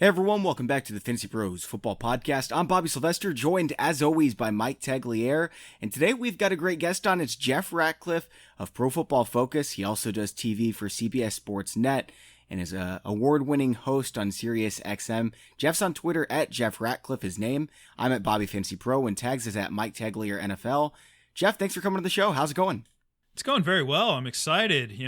Hey everyone, welcome back to the Fantasy Pros Football Podcast. I'm Bobby Sylvester, joined as always by Mike Tagliere, and today we've got a great guest on. It's Jeff Ratcliffe of Pro Football Focus. He also does TV for CBS Sports Net and is an award-winning host on Sirius XM. Jeff's on Twitter at Jeff Ratcliffe, his name. I'm at Bobby Fantasy Pro, and Tags is at Mike Tagliere NFL. Jeff, thanks for coming to the show. How's it going? It's going very well. I'm excited.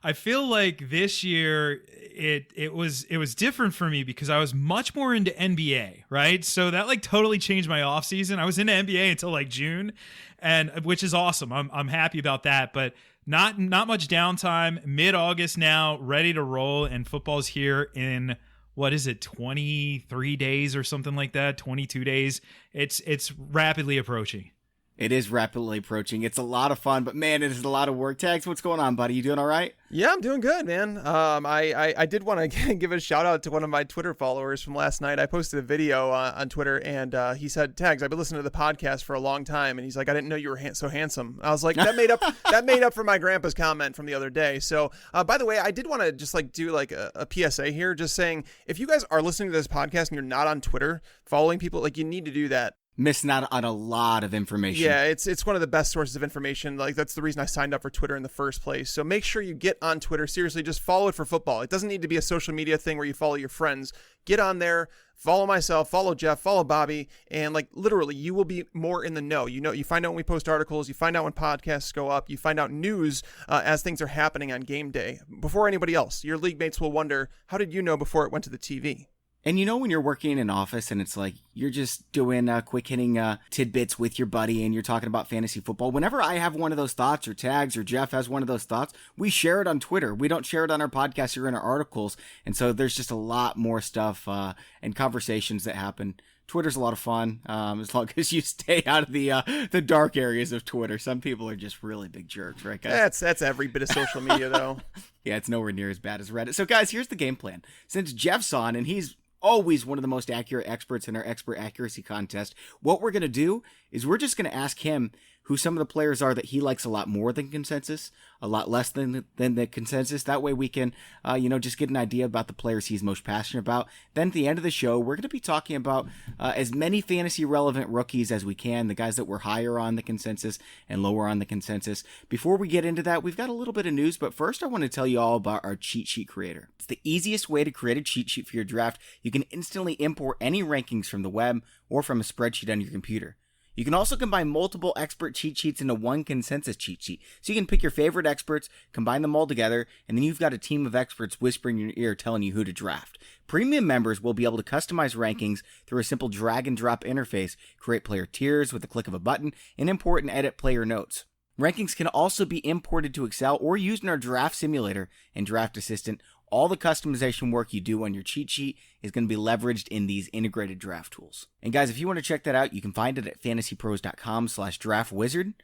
I feel like this year it was different for me because I was much more into NBA, right? So that totally changed my off season. I was into NBA until June, and which is awesome. I'm happy about that, but not much downtime. Mid-August now, ready to roll, and football's here in 23 days or something like that, 22 days. It's rapidly approaching. It is rapidly approaching. It's a lot of fun, but man, it is a lot of work. Tags, what's going on, buddy? You doing all right? Yeah, I'm doing good, man. I did want to give a shout out to one of my Twitter followers from last night. I posted a video on Twitter, and he said, "Tags, I've been listening to the podcast for a long time," and he's like, "I didn't know you were so handsome." I was like, that made up for my grandpa's comment from the other day. So, by the way, I did want to just do a PSA here, just saying, if you guys are listening to this podcast and you're not on Twitter following people, you need to do that. Missing out on a lot of information. Yeah, it's one of the best sources of information. That's the reason I signed up for Twitter in the first place. So make sure you get on Twitter. Seriously, just follow it for football. It doesn't need to be a social media thing where you follow your friends. Get on there, follow myself, follow Jeff, follow Bobby, and literally you will be more in the know. You find out when we post articles, you find out when podcasts go up, you find out news as things are happening on game day before anybody else. Your league mates will wonder, how did you know before it went to the TV? And when you're working in an office and it's you're just doing quick hitting tidbits with your buddy and you're talking about fantasy football, whenever I have one of those thoughts or Tags or Jeff has one of those thoughts, we share it on Twitter. We don't share it on our podcast or in our articles. And so there's just a lot more stuff and conversations that happen. Twitter's a lot of fun as long as you stay out of the dark areas of Twitter. Some people are just really big jerks, right, guys? That's every bit of social media, though. Yeah, it's nowhere near as bad as Reddit. So, guys, here's the game plan. Since Jeff's on and he's always one of the most accurate experts in our expert accuracy contest, what we're going to do is we're just going to ask him who some of the players are that he likes a lot more than consensus, a lot less than the consensus. That way we can, just get an idea about the players he's most passionate about. Then at the end of the show, we're going to be talking about as many fantasy relevant rookies as we can, the guys that were higher on the consensus and lower on the consensus. Before we get into that, we've got a little bit of news, but first I want to tell you all about our cheat sheet creator. It's the easiest way to create a cheat sheet for your draft. You can instantly import any rankings from the web or from a spreadsheet on your computer. You can also combine multiple expert cheat sheets into one consensus cheat sheet. So you can pick your favorite experts, combine them all together, and then you've got a team of experts whispering in your ear telling you who to draft. Premium members will be able to customize rankings through a simple drag and drop interface, create player tiers with the click of a button, and import and edit player notes. Rankings can also be imported to Excel or used in our draft simulator and draft assistant. All the customization work you do on your cheat sheet is going to be leveraged in these integrated draft tools. And guys, if you want to check that out, you can find it at fantasypros.com/draftwizard.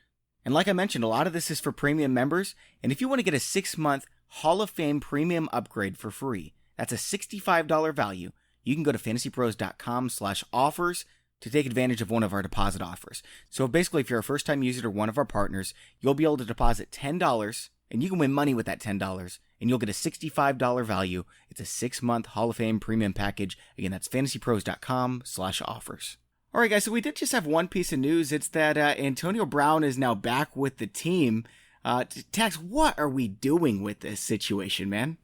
And like I mentioned, a lot of this is for premium members. And if you want to get a 6-month Hall of Fame premium upgrade for free, that's a $65 value. You can go to fantasypros.com/offers to take advantage of one of our deposit offers. So basically, if you're a first-time user or one of our partners, you'll be able to deposit $10 and you can win money with that $10. And you'll get a $65 value. It's a 6-month Hall of Fame premium package. Again, that's fantasypros.com/offers. All right, guys, so we did just have one piece of news. It's that Antonio Brown is now back with the team. Tax, what are we doing with this situation, man?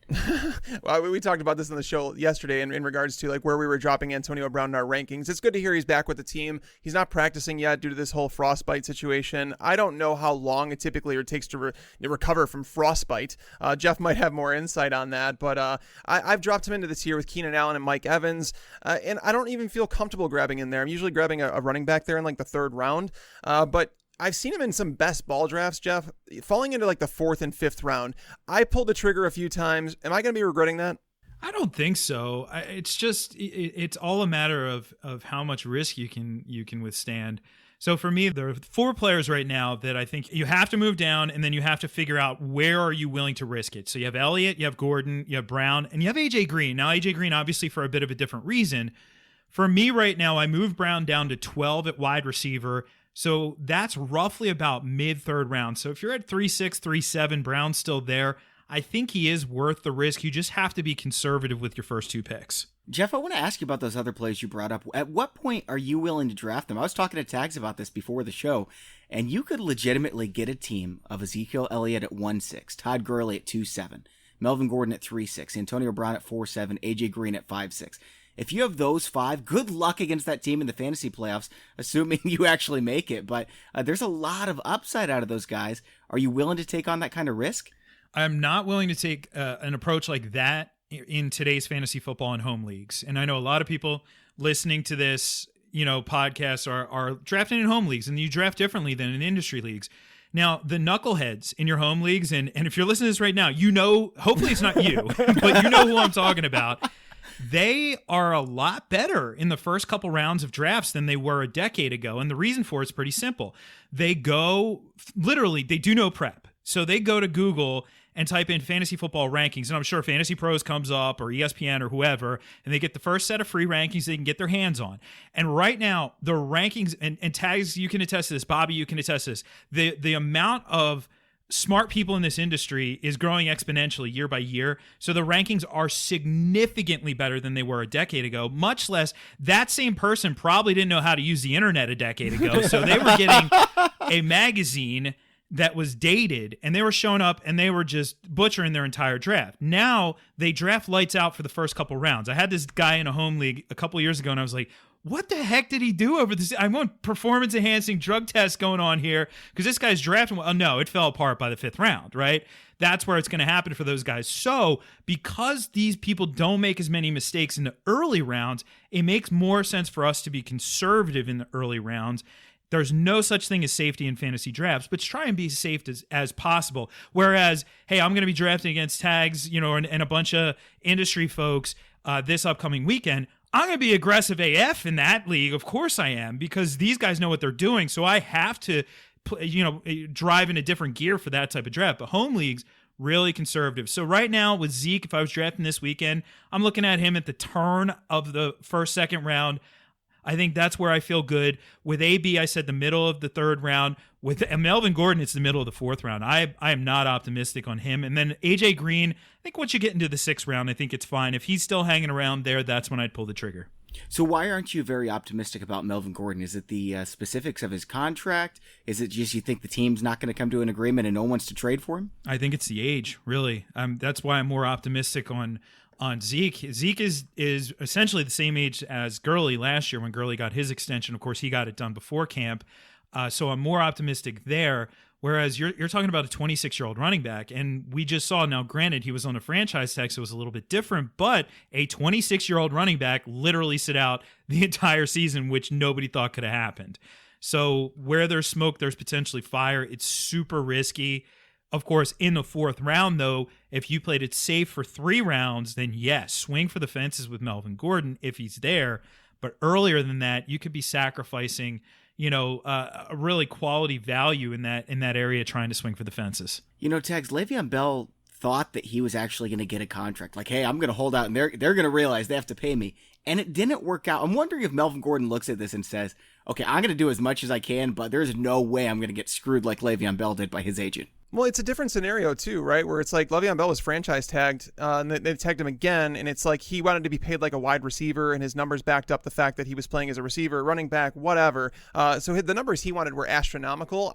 Well, we talked about this on the show yesterday in regards to where we were dropping Antonio Brown in our rankings. It's good to hear he's back with the team. He's not practicing yet due to this whole frostbite situation. I don't know how long it typically takes to recover from frostbite. Jeff might have more insight on that, but I've dropped him into the tier with Keenan Allen and Mike Evans, and I don't even feel comfortable grabbing in there. I'm usually grabbing a running back there in the third round, but I've seen him in some best ball drafts, Jeff, falling into the 4th and 5th round. I pulled the trigger a few times. Am I going to be regretting that? I don't think so. It's just it's all a matter of how much risk you can withstand. So for me, there are 4 players right now that I think you have to move down, and then you have to figure out where are you willing to risk it. So you have Elliott, you have Gordon, you have Brown, and you have AJ Green. Now AJ Green, obviously for a bit of a different reason. For me right now, I moved Brown down to 12 at wide receiver. So that's roughly about mid-third round. So if you're at 3.6, 3.7, Brown's still there. I think he is worth the risk. You just have to be conservative with your first 2 picks. Jeff, I want to ask you about those other players you brought up. At what point are you willing to draft them? I was talking to Tags about this before the show, and you could legitimately get a team of Ezekiel Elliott at 1.6, Todd Gurley at 2.7, Melvin Gordon at 3.6, Antonio Brown at 4.7, AJ Green at 5.6. If you have those 5, good luck against that team in the fantasy playoffs, assuming you actually make it. But there's a lot of upside out of those guys. Are you willing to take on that kind of risk? I'm not willing to take an approach like that in today's fantasy football and home leagues. And I know a lot of people listening to this, podcasts are drafting in home leagues, and you draft differently than in industry leagues. Now, the knuckleheads in your home leagues, and if you're listening to this right now, hopefully it's not you, but you know who I'm talking about. They are a lot better in the first couple rounds of drafts than they were a decade ago. And the reason for it's pretty simple. They do no prep. So they go to Google and type in fantasy football rankings, and I'm sure FantasyPros comes up or ESPN or whoever, and they get the first set of free rankings they can get their hands on. And right now, the rankings, and Tags, you can attest to this, Bobby, you can attest to this, the amount of smart people in this industry is growing exponentially year by year. So the rankings are significantly better than they were a decade ago, much less that same person probably didn't know how to use the internet a decade ago. So they were getting a magazine that was dated, and they were showing up and they were just butchering their entire draft. Now they draft lights out for the first couple rounds. I had this guy in a home league a couple years ago, and I was like, what the heck did he do over this? I want performance-enhancing drug tests going on here because this guy's drafting. Oh, no, it fell apart by the 5th round, right? That's where it's going to happen for those guys. So because these people don't make as many mistakes in the early rounds, it makes more sense for us to be conservative in the early rounds. There's no such thing as safety in fantasy drafts, but try and be safe as possible. Whereas, hey, I'm going to be drafting against Tags, and a bunch of industry folks this upcoming weekend. I'm going to be aggressive AF in that league. Of course I am, because these guys know what they're doing. So I have to, drive in a different gear for that type of draft. But home leagues, really conservative. So right now with Zeke, if I was drafting this weekend, I'm looking at him at the turn of the first, second round. I think that's where I feel good. With AB, I said the middle of the 3rd round. With Melvin Gordon, it's the middle of the 4th round. I am not optimistic on him. And then AJ Green, I think once you get into the 6th round, I think it's fine. If he's still hanging around there, that's when I'd pull the trigger. So why aren't you very optimistic about Melvin Gordon? Is it the specifics of his contract? Is it just you think the team's not going to come to an agreement and no one wants to trade for him? I think it's the age, really. That's why I'm more optimistic on Zeke. Zeke is essentially the same age as Gurley last year when Gurley got his extension. Of course, he got it done before camp. So I'm more optimistic there. Whereas you're talking about a 26-year-old running back, and we just saw, now granted, he was on a franchise tag, so it was a little bit different, but a 26-year-old running back literally sit out the entire season, which nobody thought could have happened. So where there's smoke, there's potentially fire. It's super risky. Of course, in the 4th round, though, if you played it safe for 3 rounds, then yes, swing for the fences with Melvin Gordon if he's there. But earlier than that, you could be sacrificing, a really quality value in that area trying to swing for the fences. Tags, Le'Veon Bell thought that he was actually going to get a contract. Like, hey, I'm going to hold out, and they're going to realize they have to pay me. And it didn't work out. I'm wondering if Melvin Gordon looks at this and says, okay, I'm going to do as much as I can, but there's no way I'm going to get screwed like Le'Veon Bell did by his agent. Well, it's a different scenario too, right? Where it's like Le'Veon Bell was franchise tagged, and they tagged him again, and it's like he wanted to be paid like a wide receiver, and his numbers backed up the fact that he was playing as a receiver, running back, whatever. So the numbers he wanted were astronomical.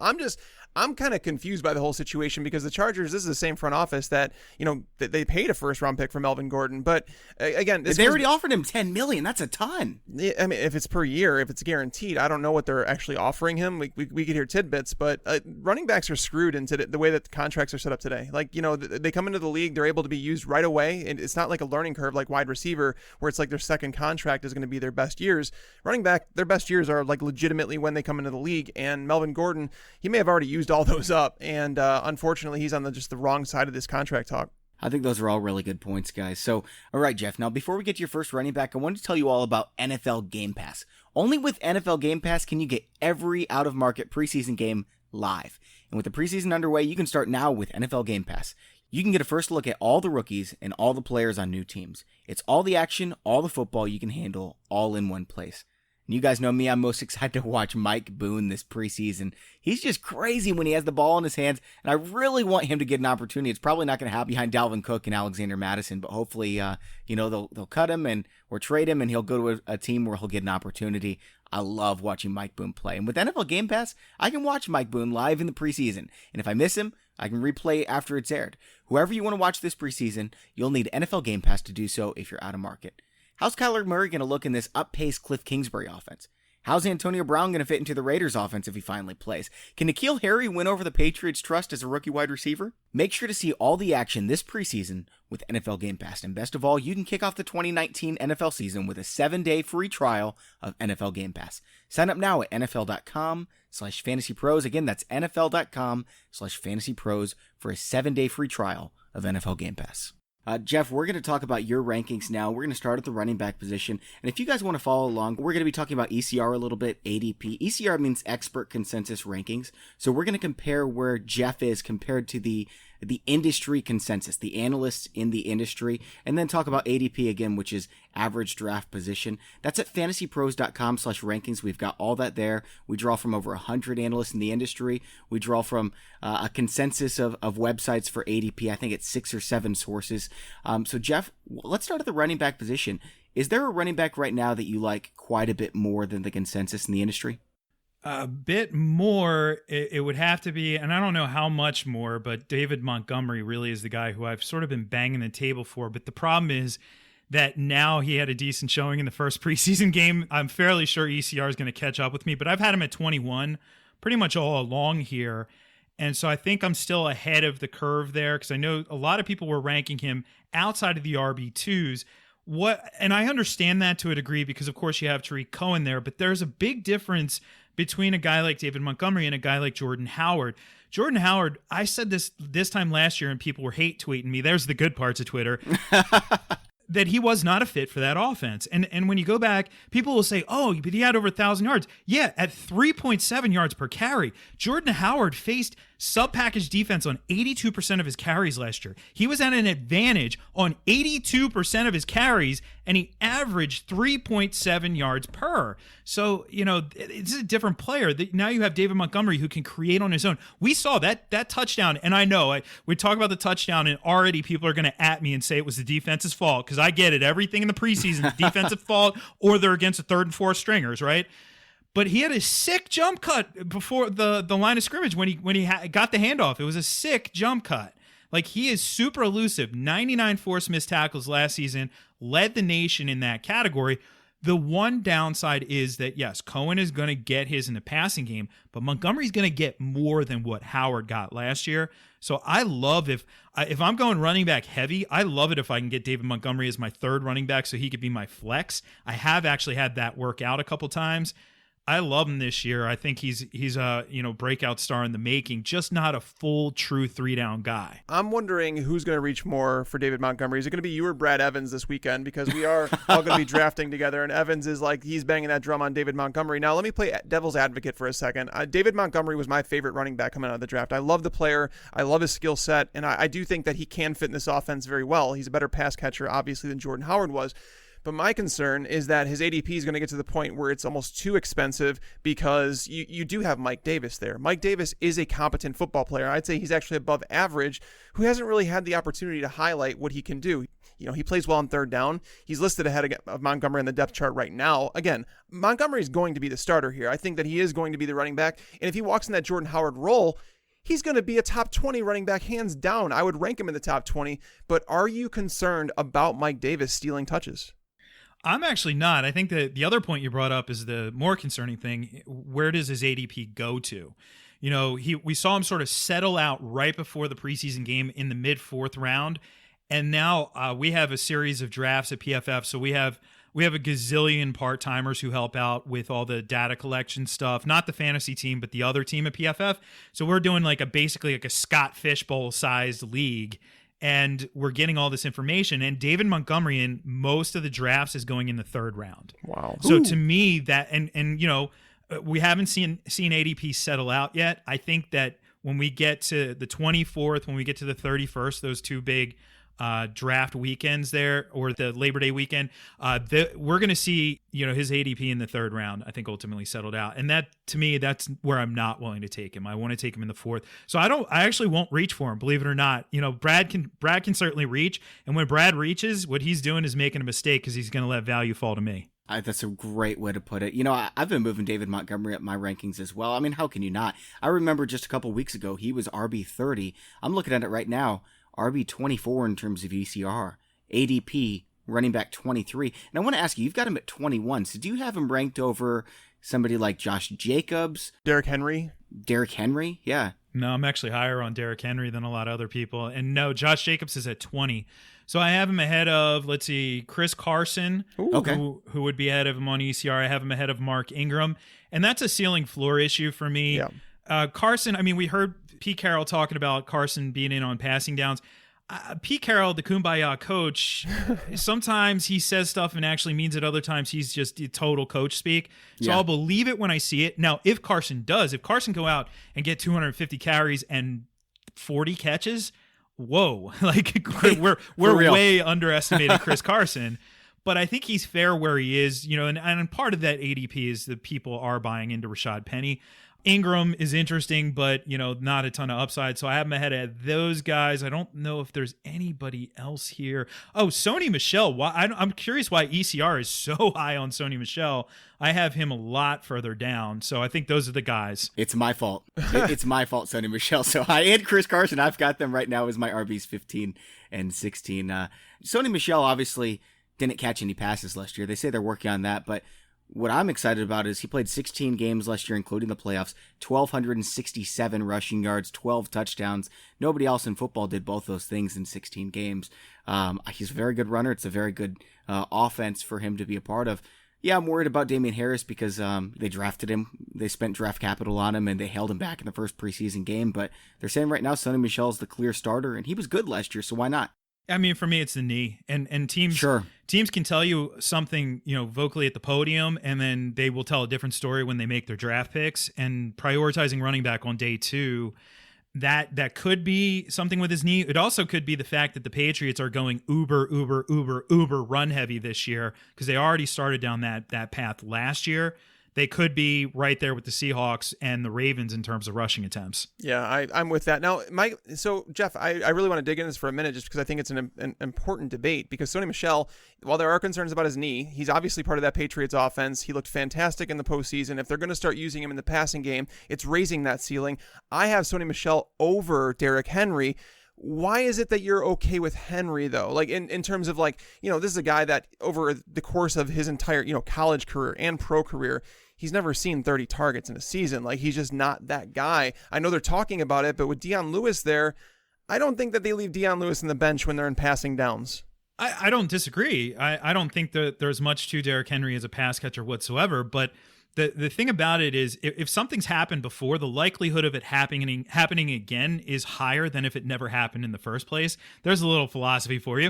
I'm kind of confused by the whole situation because the Chargers, this is the same front office that, they paid a 1st round pick for Melvin Gordon. But again, they already offered him $10 million. That's a ton. I mean, if it's per year, if it's guaranteed, I don't know what they're actually offering him. We could hear tidbits, but running backs are screwed into the way that the contracts are set up today. Like, they come into the league, they're able to be used right away. And it's not like a learning curve like wide receiver where it's like their second contract is going to be their best years. Running back, their best years are like legitimately when they come into the league. And Melvin Gordon, he may have already used all those up, and unfortunately he's on just the wrong side of this contract talk. I think those are all really good points, guys. So, all right, Jeff, now before we get to your first running back, I wanted to tell you all about NFL Game Pass. Only with NFL Game Pass can you get every out-of-market preseason game live. And with the preseason underway, you can start now with NFL Game Pass. You can get a first look at all the rookies and all the players on new teams. It's all the action, all the football you can handle, all in one place. And you guys know me, I'm most excited to watch Mike Boone this preseason. He's just crazy when he has the ball in his hands, and I really want him to get an opportunity. It's probably not going to happen behind Dalvin Cook and Alexander Madison, but hopefully, they'll cut him or trade him, and he'll go to a team where he'll get an opportunity. I love watching Mike Boone play. And with NFL Game Pass, I can watch Mike Boone live in the preseason. And if I miss him, I can replay after it's aired. Whoever you want to watch this preseason, you'll need NFL Game Pass to do so if you're out of market. How's Kyler Murray going to look in this up-paced Cliff Kingsbury offense? How's Antonio Brown going to fit into the Raiders offense if he finally plays? Can N'Keal Harry win over the Patriots' trust as a rookie wide receiver? Make sure to see all the action this preseason with NFL Game Pass. And best of all, you can kick off the 2019 NFL season with a 7-day free trial of NFL Game Pass. Sign up now at NFL.com/fantasypros. Again, that's NFL.com/fantasypros for a 7-day free trial of NFL Game Pass. Jeff, we're going to talk about your rankings now. We're going to start at the running back position. And if you guys want to follow along, we're going to be talking about ECR a little bit, ADP. ECR means expert consensus rankings. So we're going to compare where Jeff is compared to the industry consensus, the analysts in the industry, and then talk about ADP again, which is average draft position. That's at fantasypros.com/rankings. We've got all that there. We draw from over 100 analysts in the industry. We draw from a consensus of websites for ADP. I think it's 6 or 7 sources. So Jeff, let's start at the running back position. Is there a running back right now that you like quite a bit more than the consensus in the industry? A bit more, it would have to be, and I don't know how much more, but David Montgomery really is the guy who I've sort of been banging the table for. But the problem is that now he had a decent showing in the first preseason game. I'm fairly sure ECR is going to catch up with me, but I've had him at 21 pretty much all along here. And so I think I'm still ahead of the curve there because I know a lot of people were ranking him outside of the RB2s. And I understand that to a degree because, of course, you have Tariq Cohen there, but there's a big difference between a guy like David Montgomery and a guy like Jordan Howard. Jordan Howard, I said this time last year and people were hate tweeting me. There's the good parts of Twitter. That he was not a fit for that offense. And when you go back, people will say, oh, but he had over 1,000 yards. Yeah, at 3.7 yards per carry. Jordan Howard faced sub-package defense on 82% of his carries last year. He was at an advantage on 82% of his carries, and he averaged 3.7 yards per. So, it's a different player. Now you have David Montgomery who can create on his own. We saw that touchdown, and I know we talk about the touchdown, and already people are going to at me and say it was the defense's fault, because I get it. Everything in the preseason is defensive fault, or they're against the 3rd and 4th stringers, right? But he had a sick jump cut before the line of scrimmage when he got the handoff. It was a sick jump cut. Like, he is super elusive. 99 forced missed tackles last season, led the nation in that category. The one downside is that, yes, Cohen is going to get his in the passing game, but Montgomery's going to get more than what Howard got last year. So I love if I'm going running back heavy, I love it if I can get David Montgomery as my 3rd running back so he could be my flex. I have actually had that work out a couple times. I love him this year. I think he's a breakout star in the making, just not a full true 3-down guy. I'm wondering who's going to reach more for David Montgomery. Is it going to be you or Brad Evans this weekend? Because we are all going to be drafting together, and Evans is like, he's banging that drum on David Montgomery. Now, let me play devil's advocate for a second. David Montgomery was my favorite running back coming out of the draft. I love the player. I love his skill set, and I do think that he can fit in this offense very well. He's a better pass catcher, obviously, than Jordan Howard was. But my concern is that his ADP is going to get to the point where it's almost too expensive because you do have Mike Davis there. Mike Davis is a competent football player. I'd say he's actually above average, who hasn't really had the opportunity to highlight what he can do. He plays well on 3rd down. He's listed ahead of Montgomery in the depth chart right now. Again, Montgomery is going to be the starter here. I think that he is going to be the running back. And if he walks in that Jordan Howard role, he's going to be a top 20 running back hands down. I would rank him in the top 20. But are you concerned about Mike Davis stealing touches? I'm actually not. I think that the other point you brought up is the more concerning thing. Where does his ADP go to? We saw him sort of settle out right before the preseason game in the mid-4th round. And now we have a series of drafts at PFF. So we have a gazillion part-timers who help out with all the data collection stuff, not the fantasy team, but the other team at PFF. So we're doing basically a Scott Fishbowl sized league. And we're getting all this information. And David Montgomery in most of the drafts is going in the 3rd round. Wow. So to me, that and we haven't seen ADP settle out yet. I think that when we get to the 24th, when we get to the 31st, those two big draft weekends there, or the Labor Day weekend, we're going to see, his ADP in the third round, I think, ultimately settled out. And that, to me, that's where I'm not willing to take him. I want to take him in the fourth. So I actually won't reach for him, believe it or not. Brad can certainly reach. And when Brad reaches, what he's doing is making a mistake, because he's going to let value fall to me. That's a great way to put it. I've been moving David Montgomery up my rankings as well. I mean, how can you not? I remember just a couple weeks ago, he was RB 30. I'm looking at it right now. RB 24 in terms of ECR, ADP running back 23. And I want to ask you, you've got him at 21. So do you have him ranked over somebody like Josh Jacobs? Derrick Henry? Yeah. No, I'm actually higher on Derrick Henry than a lot of other people. And no, Josh Jacobs is at 20. So I have him ahead of, let's see, Chris Carson, who would be ahead of him on ECR. I have him ahead of Mark Ingram. And that's a ceiling floor issue for me. Yeah. Carson, I mean, we heard Pete Carroll talking about Carson being in on passing downs. Pete Carroll, the Kumbaya coach, sometimes he says stuff and actually means it. Other times he's just total coach speak. So I'll believe it when I see it. Now, if Carson go out and get 250 carries and 40 catches, whoa, like we're way underestimating Chris Carson. But I think he's fair where he is, and part of that ADP is that people are buying into Rashad Penny. Ingram is interesting, but, not a ton of upside. So I have him ahead of those guys. I don't know if there's anybody else here. Oh, Sony Michel. I'm curious why ECR is so high on Sony Michel. I have him a lot further down. So I think those are the guys. It's my fault. It's my fault, Sony Michel. So I and Chris Carson, I've got them right now as my RBs 15 and 16. Sony Michel obviously didn't catch any passes last year. They say they're working on that, but what I'm excited about is he played 16 games last year, including the playoffs, 1,267 rushing yards, 12 touchdowns. Nobody else in football did both those things in 16 games. He's a very good runner. It's a very good offense for him to be a part of. Yeah, I'm worried about Damian Harris because they drafted him. They spent draft capital on him, and they held him back in the first preseason game. But they're saying right now Sony Michel's the clear starter, and he was good last year, so why not? I mean, for me, it's the knee, and teams can tell you something, vocally at the podium, and then they will tell a different story when they make their draft picks. And prioritizing running back on day 2, that could be something with his knee. It also could be the fact that the Patriots are going uber run heavy this year, because they already started down that path last year. They could be right there with the Seahawks and the Ravens in terms of rushing attempts. Yeah, I'm with that. Now, so Jeff, I really want to dig into this for a minute just because I think it's an important debate, because Sony Michel, while there are concerns about his knee, he's obviously part of that Patriots offense. He looked fantastic in the postseason. If they're going to start using him in the passing game, it's raising that ceiling. I have Sony Michel over Derrick Henry. Why is it that you're okay with Henry, though? Like, in terms of, like, this is a guy that over the course of his entire, college career and pro career, he's never seen 30 targets in a season. Like, he's just not that guy. I know they're talking about it, but with Deion Lewis there, I don't think that they leave Deion Lewis in the bench when they're in passing downs. I don't disagree. I don't think that there's much to Derrick Henry as a pass catcher whatsoever, but the thing about it is, if something's happened before, the likelihood of it happening again is higher than if it never happened in the first place. There's a little philosophy for you.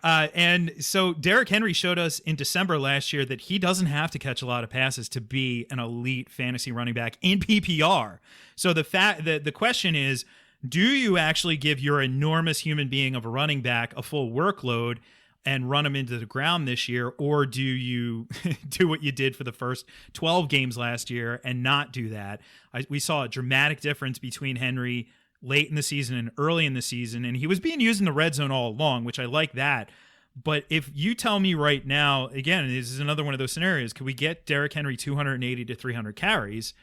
And so Derrick Henry showed us in December last year that he doesn't have to catch a lot of passes to be an elite fantasy running back in PPR. So the question is, do you actually give your enormous human being of a running back a full workload and run him into the ground this year, or do you do what you did for the first 12 games last year and not do that? We saw a dramatic difference between Henry late in the season and early in the season, and he was being used in the red zone all along, which I like that. But if you tell me right now, again, this is another one of those scenarios, could we get Derrick Henry 280 to 300 carries?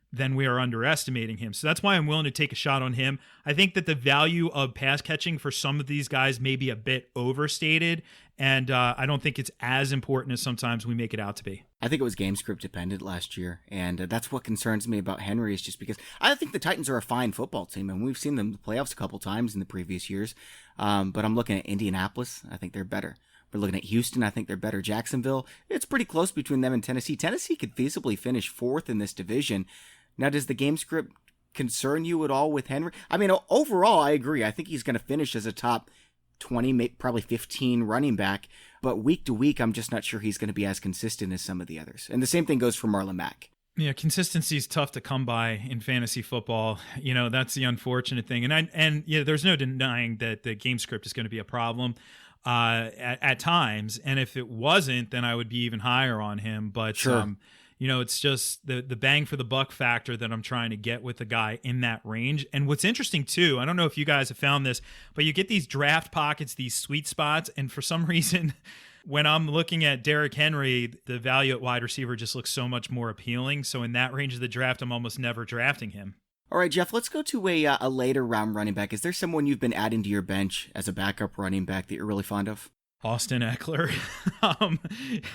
Then we are underestimating him. So that's why I'm willing to take a shot on him. I think that the value of pass catching for some of these guys may be a bit overstated, and I don't think it's as important as sometimes we make it out to be. I think it was game script dependent last year, and that's what concerns me about Henry, is just because I think the Titans are a fine football team, and we've seen them in the playoffs a couple times in the previous years. But I'm looking at Indianapolis. I think they're better. We're looking at Houston. I think they're better. Jacksonville, it's pretty close between them and Tennessee. Tennessee could feasibly finish 4th in this division. Now, does the game script concern you at all with Henry? I mean, overall, I agree. I think he's going to finish as a top 20, probably 15 running back. But week to week, I'm just not sure he's going to be as consistent as some of the others. And the same thing goes for Marlon Mack. Yeah, consistency is tough to come by in fantasy football. That's the unfortunate thing. And there's no denying that the game script is going to be a problem at times. And if it wasn't, then I would be even higher on him. But Sure. it's just the bang for the buck factor that I'm trying to get with a guy in that range. And what's interesting too, I don't know if you guys have found this, but you get these draft pockets, these sweet spots, and for some reason, when I'm looking at Derrick Henry, the value at wide receiver just looks so much more appealing. So in that range of the draft, I'm almost never drafting him. All right, Jeff, let's go to a later round running back. Is there someone you've been adding to your bench as a backup running back that you're really fond of? Austin Eckler.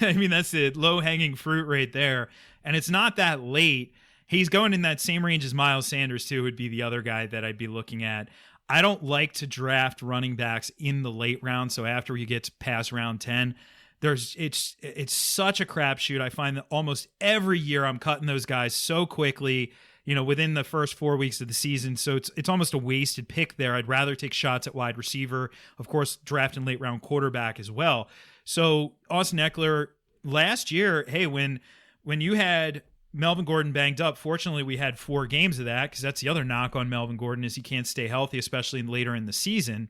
That's the low-hanging fruit right there. And it's not that late. He's going in that same range as Miles Sanders, too, would be the other guy that I'd be looking at. I don't like to draft running backs in the late round. So after you get past round 10, it's such a crapshoot. I find that almost every year I'm cutting those guys so quickly, within the first 4 weeks of the season. So it's almost a wasted pick there. I'd rather take shots at wide receiver, of course, draft and late round quarterback as well. So Austin Eckler last year, hey, when you had Melvin Gordon banged up, fortunately we had 4 games of that, because that's the other knock on Melvin Gordon is he can't stay healthy, especially later in the season.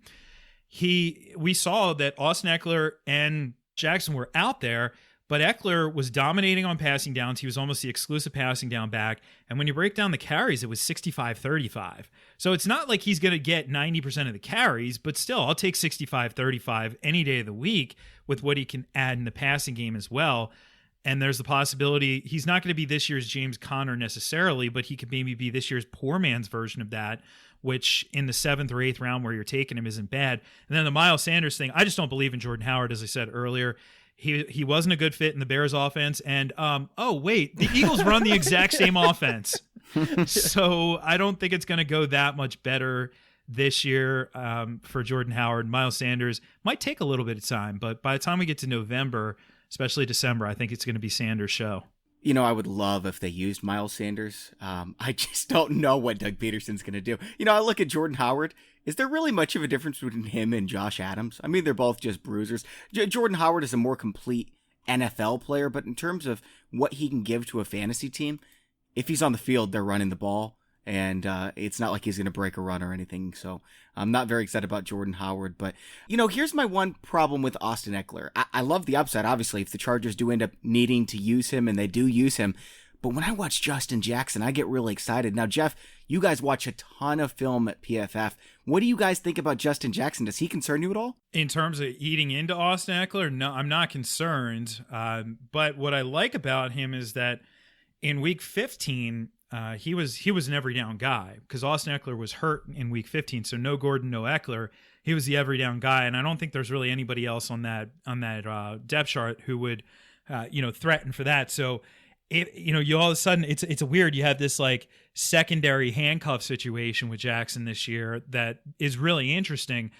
We saw that Austin Eckler and Jackson were out there, but Eckler was dominating on passing downs. He was almost the exclusive passing down back. And when you break down the carries, it was 65-35. So it's not like he's going to get 90% of the carries, but still, I'll take 65-35 any day of the week with what he can add in the passing game as well. And there's the possibility he's not going to be this year's James Conner necessarily, but he could maybe be this year's poor man's version of that, which in the 7th or 8th round where you're taking him isn't bad. And then the Miles Sanders thing, I just don't believe in Jordan Howard, as I said earlier. He wasn't a good fit in the Bears offense. And, the Eagles run the exact same offense. So I don't think it's going to go that much better this year for Jordan Howard. Miles Sanders might take a little bit of time, but by the time we get to November, especially December, I think it's going to be Sanders' show. I would love if they used Miles Sanders. I just don't know what Doug Peterson's going to do. I look at Jordan Howard. Is there really much of a difference between him and Josh Adams? I mean, they're both just bruisers. Jordan Howard is a more complete NFL player, but in terms of what he can give to a fantasy team, if he's on the field, they're running the ball. And it's not like he's going to break a run or anything. So I'm not very excited about Jordan Howard. But, here's my one problem with Austin Eckler. I love the upside, obviously, if the Chargers do end up needing to use him, and they do use him. But when I watch Justin Jackson, I get really excited. Now, Jeff, you guys watch a ton of film at PFF. What do you guys think about Justin Jackson? Does he concern you at all? In terms of eating into Austin Eckler, no, I'm not concerned. But what I like about him is that in week 15, he was an every down guy because Austin Eckler was hurt in week 15. So no Gordon, no Eckler. He was the every down guy. And I don't think there's really anybody else on that depth chart who would, threaten for that. So you all of a sudden it's a weird, you have this like secondary handcuff situation with Jackson this year that is really interesting.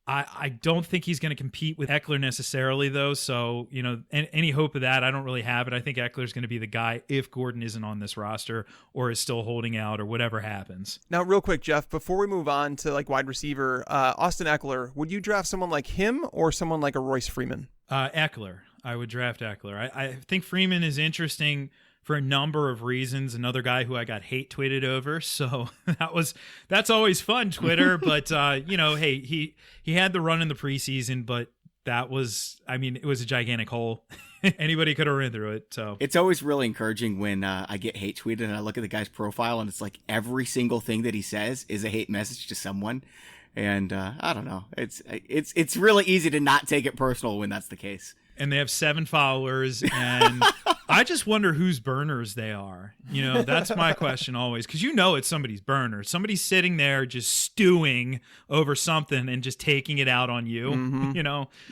I don't think he's going to compete with Eckler necessarily, though. So, any hope of that, I don't really have it. I think Eckler's going to be the guy if Gordon isn't on this roster or is still holding out or whatever happens. Now, real quick, Jeff, before we move on to like wide receiver, Austin Eckler, would you draft someone like him or someone like a Royce Freeman? Eckler. I would draft Eckler. I think Freeman is interesting for a number of reasons. Another guy who I got hate tweeted over. So that's always fun, Twitter. But, hey, he had the run in the preseason, but it was a gigantic hole. Anybody could have ran through it. So it's always really encouraging when I get hate tweeted and I look at the guy's profile and it's like every single thing that he says is a hate message to someone. And I don't know. It's really easy to not take it personal when that's the case. And they have 7 followers, and I just wonder whose burners they are. That's my question always, because it's somebody's burner. Somebody's sitting there just stewing over something and just taking it out on you,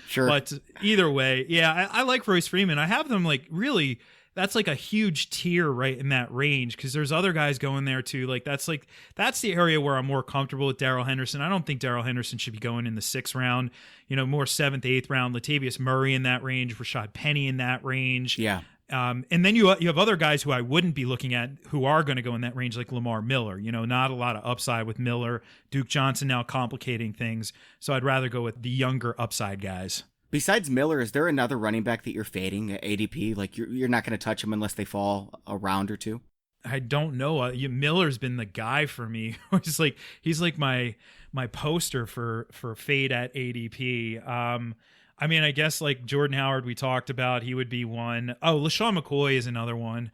Sure. But either way, yeah, I like Royce Freeman. I have them like really, that's like a huge tier right in that range because there's other guys going there too. That's the area where I'm more comfortable with Darrell Henderson. I don't think Darrell Henderson should be going in the 6th round, more 7th, 8th round. Latavius Murray in that range, Rashad Penny in that range. Yeah. And then you have other guys who I wouldn't be looking at who are going to go in that range, like Lamar Miller. Not a lot of upside with Miller. Duke Johnson now complicating things. So I'd rather go with the younger upside guys. Besides Miller, is there another running back that you're fading at ADP? Like you're not going to touch him unless they fall a round or two? I don't know. Miller's been the guy for me. he's like my poster for fade at ADP. I mean, I guess like Jordan Howard we talked about, he would be one. Oh, LaShawn McCoy is another one.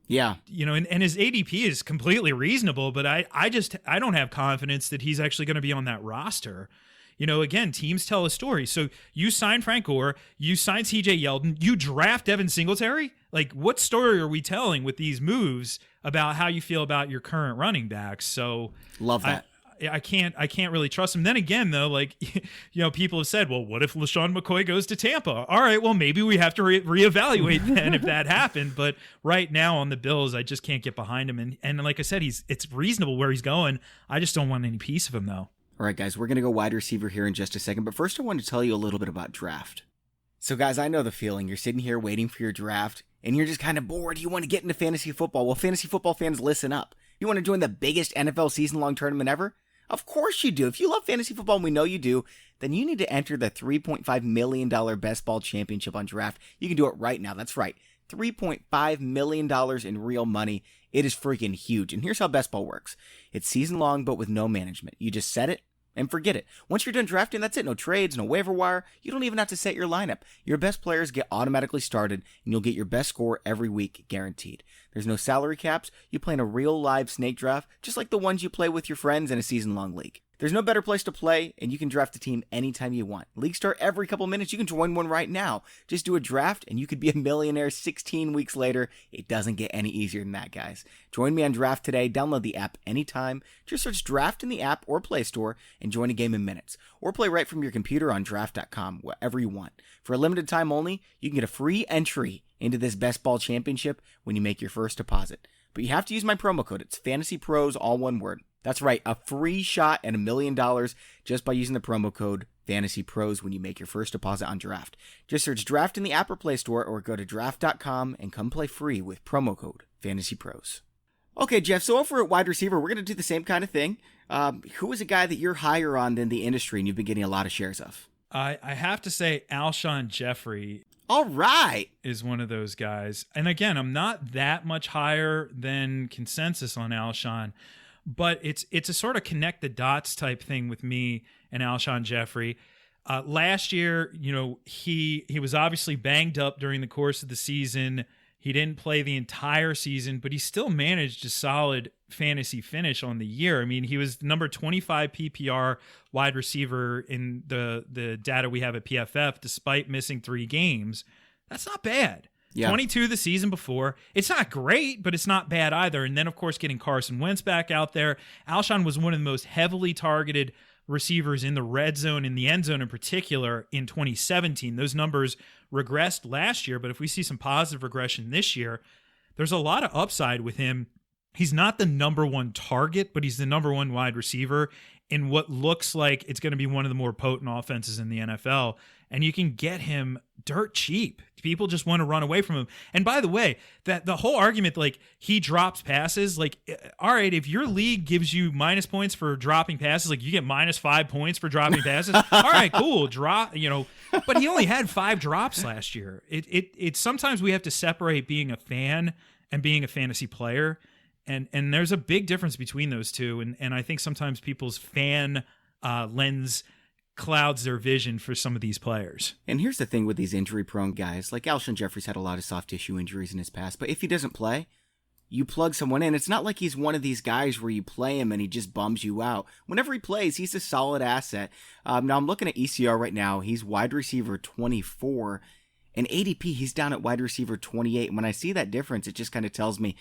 Yeah. You know, and his ADP is completely reasonable, but I don't have confidence that he's actually going to be on that roster. You know, again, teams tell a story. So you sign Frank Gore, you sign CJ Yeldon, you draft Devin Singletary. Like, what story are we telling with these moves about how you feel about your current running backs? So love that. I can't really trust him. Then again, though, like, you know, people have said, well, what if LaShawn McCoy goes to Tampa? All right, well, maybe we have to reevaluate then if that happened. But right now on the Bills, I just can't get behind him. And like I said, it's reasonable where he's going. I just don't want any piece of him, though. All right, guys, we're going to go wide receiver here in just a second. But first, I want to tell you a little bit about draft. So, guys, I know the feeling. You're sitting here waiting for your draft, and you're just kind of bored. You want to get into fantasy football. Well, fantasy football fans, listen up. You want to join the biggest NFL season-long tournament ever? Of course you do. If you love fantasy football, and we know you do, then you need to enter the $3.5 million Best Ball Championship on draft. You can do it right now. That's right. $3.5 million in real money. It is freaking huge. And here's how Best Ball works. It's season-long, but with no management. You just set it and forget it. Once you're done drafting, that's it. No trades, no waiver wire. You don't even have to set your lineup. Your best players get automatically started, and you'll get your best score every week, guaranteed. There's no salary caps. You play in a real live snake draft, just like the ones you play with your friends in a season-long league. There's no better place to play, and you can draft a team anytime you want. Leagues start every couple minutes. You can join one right now. Just do a draft, and you could be a millionaire 16 weeks later. It doesn't get any easier than that, guys. Join me on Draft today. Download the app anytime. Just search Draft in the app or Play Store and join a game in minutes. Or play right from your computer on draft.com, wherever you want. For a limited time only, you can get a free entry into this Best Ball Championship when you make your first deposit. But you have to use my promo code. It's FantasyPros, all one word. That's right, a free shot at $1 million just by using the promo code FantasyPros when you make your first deposit on Draft. Just search Draft in the app or Play Store or go to draft.com and come play free with promo code FantasyPros. Okay, Jeff, so over at wide receiver, we're going to do the same kind of thing. Who is a guy that you're higher on than the industry and you've been getting a lot of shares of? I have to say Alshon Jeffery. All right. Is one of those guys. And again, I'm not that much higher than consensus on Alshon, but it's a sort of connect the dots type thing with me and Alshon Jeffery. Last year, you know, he was obviously banged up during the course of the season. He didn't play the entire season, but he still managed a solid fantasy finish on the year. I mean, he was number 25 PPR wide receiver in the data we have at PFF, despite missing 3 games. That's not bad. Yeah. 22 the season before. It's not great, but it's not bad either. And then, of course, getting Carson Wentz back out there. Alshon was one of the most heavily targeted receivers in the red zone, in the end zone in particular, in 2017. Those numbers regressed last year, but if we see some positive regression this year, there's a lot of upside with him. He's not the number one target, but he's the number one wide receiver in what looks like it's going to be one of the more potent offenses in the NFL. And you can get him dirt cheap. People just want to run away from him. And by the way, that the whole argument, like, he drops passes, like, all right, if your league gives you minus points for dropping passes, like, you get minus 5 points for dropping passes. All right, cool. Drop, you know, but he only had 5 drops last year. It sometimes we have to separate being a fan and being a fantasy player. And there's a big difference between those two. And I think sometimes people's fan lens clouds their vision for some of these players. And here's the thing with these injury-prone guys. Like, Alshon Jeffery's had a lot of soft tissue injuries in his past, but if he doesn't play, you plug someone in. It's not like he's one of these guys where you play him and he just bums you out. Whenever he plays, he's a solid asset. Now, I'm looking at ECR right now. He's wide receiver 24. And ADP, he's down at wide receiver 28. And when I see that difference, it just kind of tells me,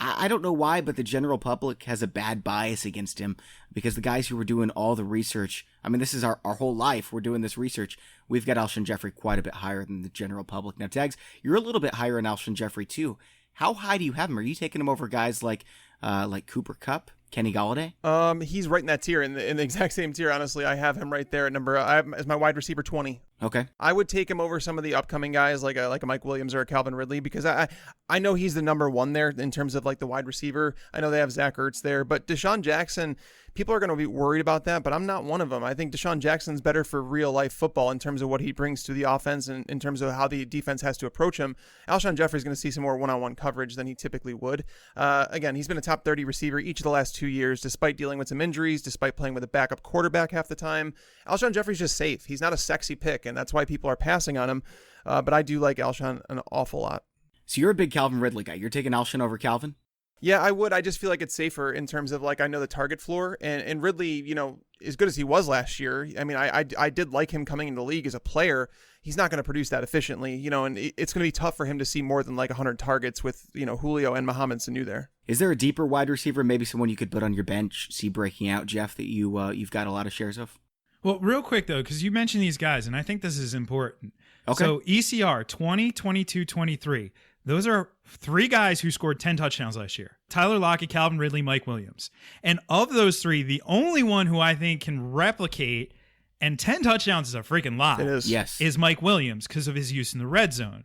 I don't know why, but the general public has a bad bias against him because the guys who were doing all the research, I mean, this is our whole life. We're doing this research. We've got Alshon Jeffery quite a bit higher than the general public. Now, Tags, you're a little bit higher in Alshon Jeffery too. How high do you have him? Are you taking him over guys like Cooper Kupp, Kenny Golladay? He's right in that tier, in the exact same tier. Honestly, I have him right there at as my wide receiver 20. Okay. I would take him over some of the upcoming guys like a Mike Williams or a Calvin Ridley, because I know he's the number one there in terms of like the wide receiver. I know they have Zach Ertz there, but Deshaun Jackson, people are going to be worried about that, but I'm not one of them. I think Deshaun Jackson's better for real life football in terms of what he brings to the offense and in terms of how the defense has to approach him. Alshon Jeffery is going to see some more one-on-one coverage than he typically would. Again, he's been a top 30 receiver each of the last 2 years, despite dealing with some injuries, despite playing with a backup quarterback half the time. Alshon Jeffery's just safe. He's not a sexy pick, and that's why people are passing on him. But I do like Alshon an awful lot. So you're a big Calvin Ridley guy. You're taking Alshon over Calvin? Yeah, I would. I just feel like it's safer in terms of like I know the target floor, and Ridley, you know, as good as he was last year. I mean, I did like him coming into the league as a player. He's not going to produce that efficiently, you know, and it's going to be tough for him to see more than like 100 targets with, you know, Julio and Mohamed Sanu there. Is there a deeper wide receiver, maybe someone you could put on your bench, see breaking out, Jeff, that you've got a lot of shares of? Well, real quick, though, because you mentioned these guys, and I think this is important. Okay. So ECR, 20, 22, 23. Those are 3 guys who scored 10 touchdowns last year. Tyler Lockett, Calvin Ridley, Mike Williams. And of those 3, the only one who I think can replicate, and 10 touchdowns is a freaking lot. It is. Yes. Is Mike Williams because of his use in the red zone.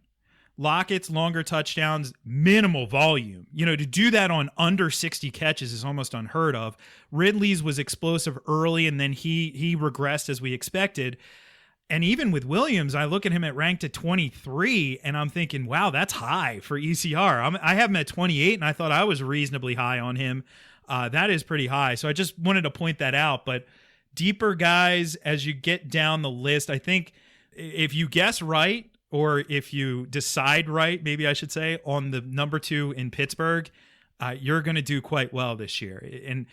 Lockett's longer touchdowns, minimal volume. You know, to do that on under 60 catches is almost unheard of. Ridley's was explosive early, and then he regressed as we expected. And even with Williams, I look at him ranked at 23, and I'm thinking, wow, that's high for ECR. I have him at 28, and I thought I was reasonably high on him. That is pretty high. So I just wanted to point that out. But deeper guys, as you get down the list, I think if you guess right, or if you decide right, maybe I should say, on the number 2 in Pittsburgh, you're going to do quite well this year. And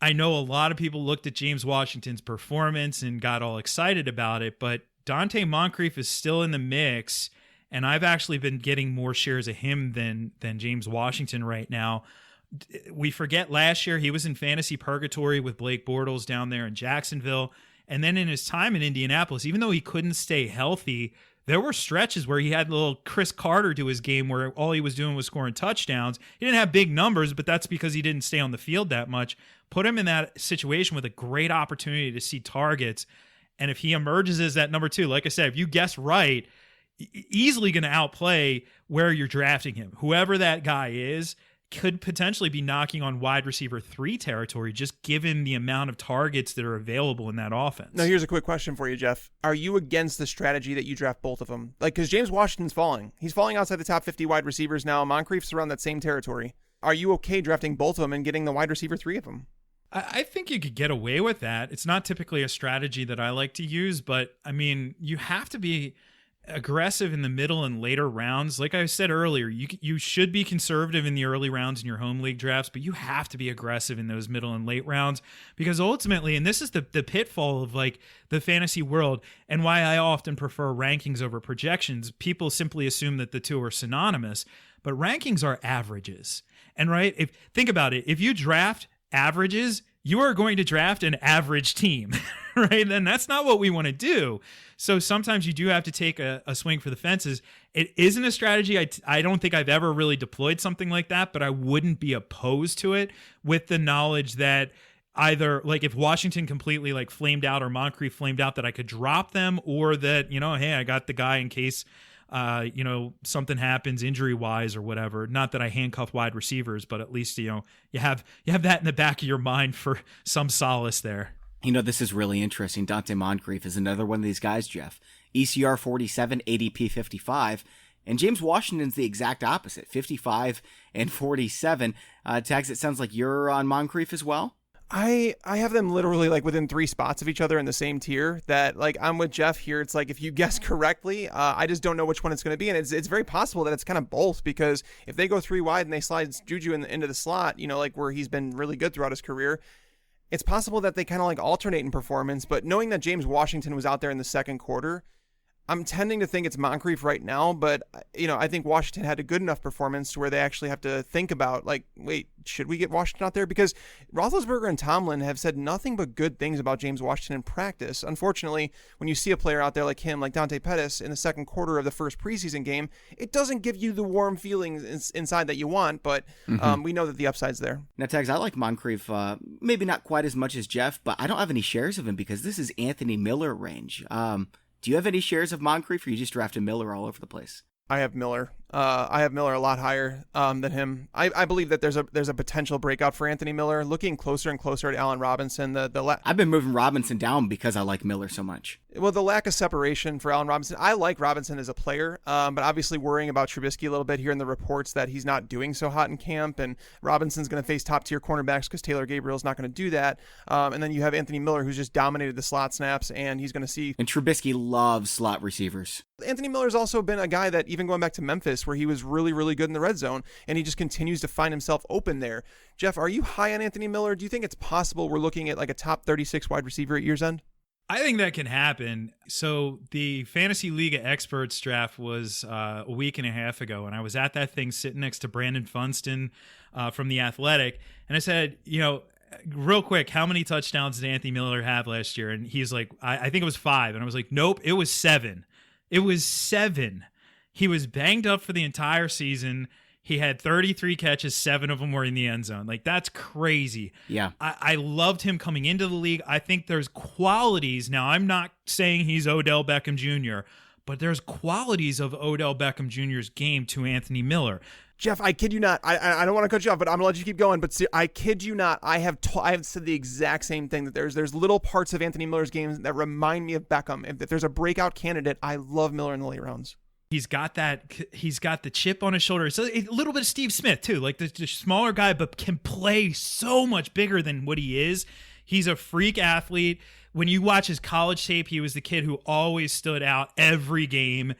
I know a lot of people looked at James Washington's performance and got all excited about it, but Dante Moncrief is still in the mix, and I've actually been getting more shares of him than James Washington right now. We forget last year he was in fantasy purgatory with Blake Bortles down there in Jacksonville, and then in his time in Indianapolis, even though he couldn't stay healthy, there were stretches where he had a little Chris Carter to his game where all he was doing was scoring touchdowns. He didn't have big numbers, but that's because he didn't stay on the field that much. Put him in that situation with a great opportunity to see targets. And if he emerges as that number 2, like I said, if you guess right, easily going to outplay where you're drafting him. Whoever that guy is could potentially be knocking on wide receiver 3 territory, just given the amount of targets that are available in that offense. Now, here's a quick question for you, Jeff. Are you against the strategy that you draft both of them? Like, because James Washington's falling. He's falling outside the top 50 wide receivers now. Moncrief's around that same territory. Are you okay drafting both of them and getting the wide receiver 3 of them? I think you could get away with that. It's not typically a strategy that I like to use, but I mean, you have to be aggressive in the middle and later rounds. Like I said earlier, you should be conservative in the early rounds in your home league drafts, but you have to be aggressive in those middle and late rounds, because ultimately, and this is the pitfall of like the fantasy world and why I often prefer rankings over projections. People simply assume that the two are synonymous, but rankings are averages. And right, think about it, if you draft averages, you are going to draft an average team, right? And that's not what we want to do. So sometimes you do have to take a swing for the fences. It isn't a strategy. I don't think I've ever really deployed something like that, but I wouldn't be opposed to it with the knowledge that either like if Washington completely like flamed out or Moncrief flamed out, that I could drop them, or that, you know, hey, I got the guy in case you know, something happens injury wise or whatever. Not that I handcuff wide receivers, but at least, you know, you have that in the back of your mind for some solace there. You know, this is really interesting. Dante Moncrief is another one of these guys, Jeff. ECR 47, ADP 55. And James Washington's the exact opposite, 55 and 47. Tags, it sounds like you're on Moncrief as well. I have them literally like within 3 spots of each other in the same tier. That like I'm with Jeff here. It's like if you guess correctly, I just don't know which one it's going to be, and it's very possible that it's kind of both, because if they go 3 wide and they slide Juju into the slot, you know, like where he's been really good throughout his career, it's possible that they kind of like alternate in performance. But knowing that James Washington was out there in the second quarter, I'm tending to think it's Moncrief right now, but, you know, I think Washington had a good enough performance to where they actually have to think about, like, wait, should we get Washington out there? Because Roethlisberger and Tomlin have said nothing but good things about James Washington in practice. Unfortunately, when you see a player out there like him, like Dante Pettis, in the second quarter of the first preseason game, it doesn't give you the warm feelings inside that you want, but we know that the upside's there. Now, Tags, I like Moncrief, maybe not quite as much as Jeff, but I don't have any shares of him because this is Anthony Miller range. Do you have any shares of Moncrief, or you just drafted Miller all over the place? I have Miller. I have Miller a lot higher than him. I believe that there's a potential breakout for Anthony Miller. Looking closer and closer to Allen Robinson. I've been moving Robinson down because I like Miller so much. Well, the lack of separation for Allen Robinson. I like Robinson as a player, but obviously worrying about Trubisky a little bit here in the reports that he's not doing so hot in camp, and Robinson's going to face top tier cornerbacks because Taylor Gabriel's not going to do that. And then you have Anthony Miller, who's just dominated the slot snaps, and he's going to see. And Trubisky loves slot receivers. Anthony Miller's also been a guy that, even going back to Memphis, where he was really, really good in the red zone, and he just continues to find himself open there. Jeff, are you high on Anthony Miller? Do you think it's possible we're looking at like a top 36 wide receiver at year's end? I think that can happen. So the Fantasy League of Experts draft was a week and a half ago, and I was at that thing sitting next to Brandon Funston from The Athletic, and I said, real quick, how many touchdowns did Anthony Miller have last year? And he's like, I think it was 5. And I was like, nope, it was 7. It was 7. He was banged up for the entire season. He had 33 catches, 7 of them were in the end zone. Like, that's crazy. Yeah. I loved him coming into the league. I think there's qualities. Now, I'm not saying he's Odell Beckham Jr., but there's qualities of Odell Beckham Jr.'s game to Anthony Miller. Jeff, I kid you not. I don't want to cut you off, but I'm gonna let you keep going. But I kid you not. I have said the exact same thing, that there's little parts of Anthony Miller's game that remind me of Beckham. If there's a breakout candidate, I love Miller in the late rounds. He's got the chip on his shoulder. So a little bit of Steve Smith too, like the smaller guy, but can play so much bigger than what he is. He's a freak athlete. When you watch his college tape, he was the kid who always stood out every game.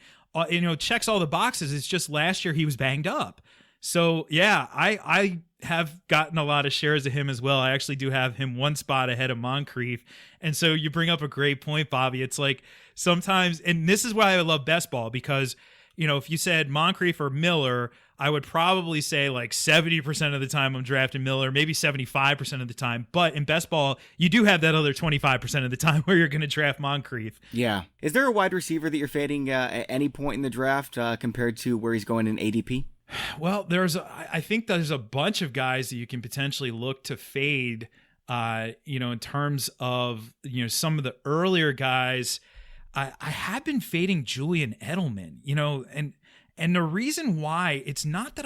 Checks all the boxes. It's just last year he was banged up. So yeah, I have gotten a lot of shares of him as well. I actually do have him one spot ahead of Moncrief. And so you bring up a great point, Bobby. It's like sometimes, and this is why I love best ball, because, if you said Moncrief or Miller, I would probably say like 70% of the time I'm drafting Miller, maybe 75% of the time. But in best ball, you do have that other 25% of the time where you're going to draft Moncrief. Yeah. Is there a wide receiver that you're fading at any point in the draft compared to where he's going in ADP? Well, I think there's a bunch of guys that you can potentially look to fade, in terms of, some of the earlier guys. I have been fading Julian Edelman, and the reason why, it's not that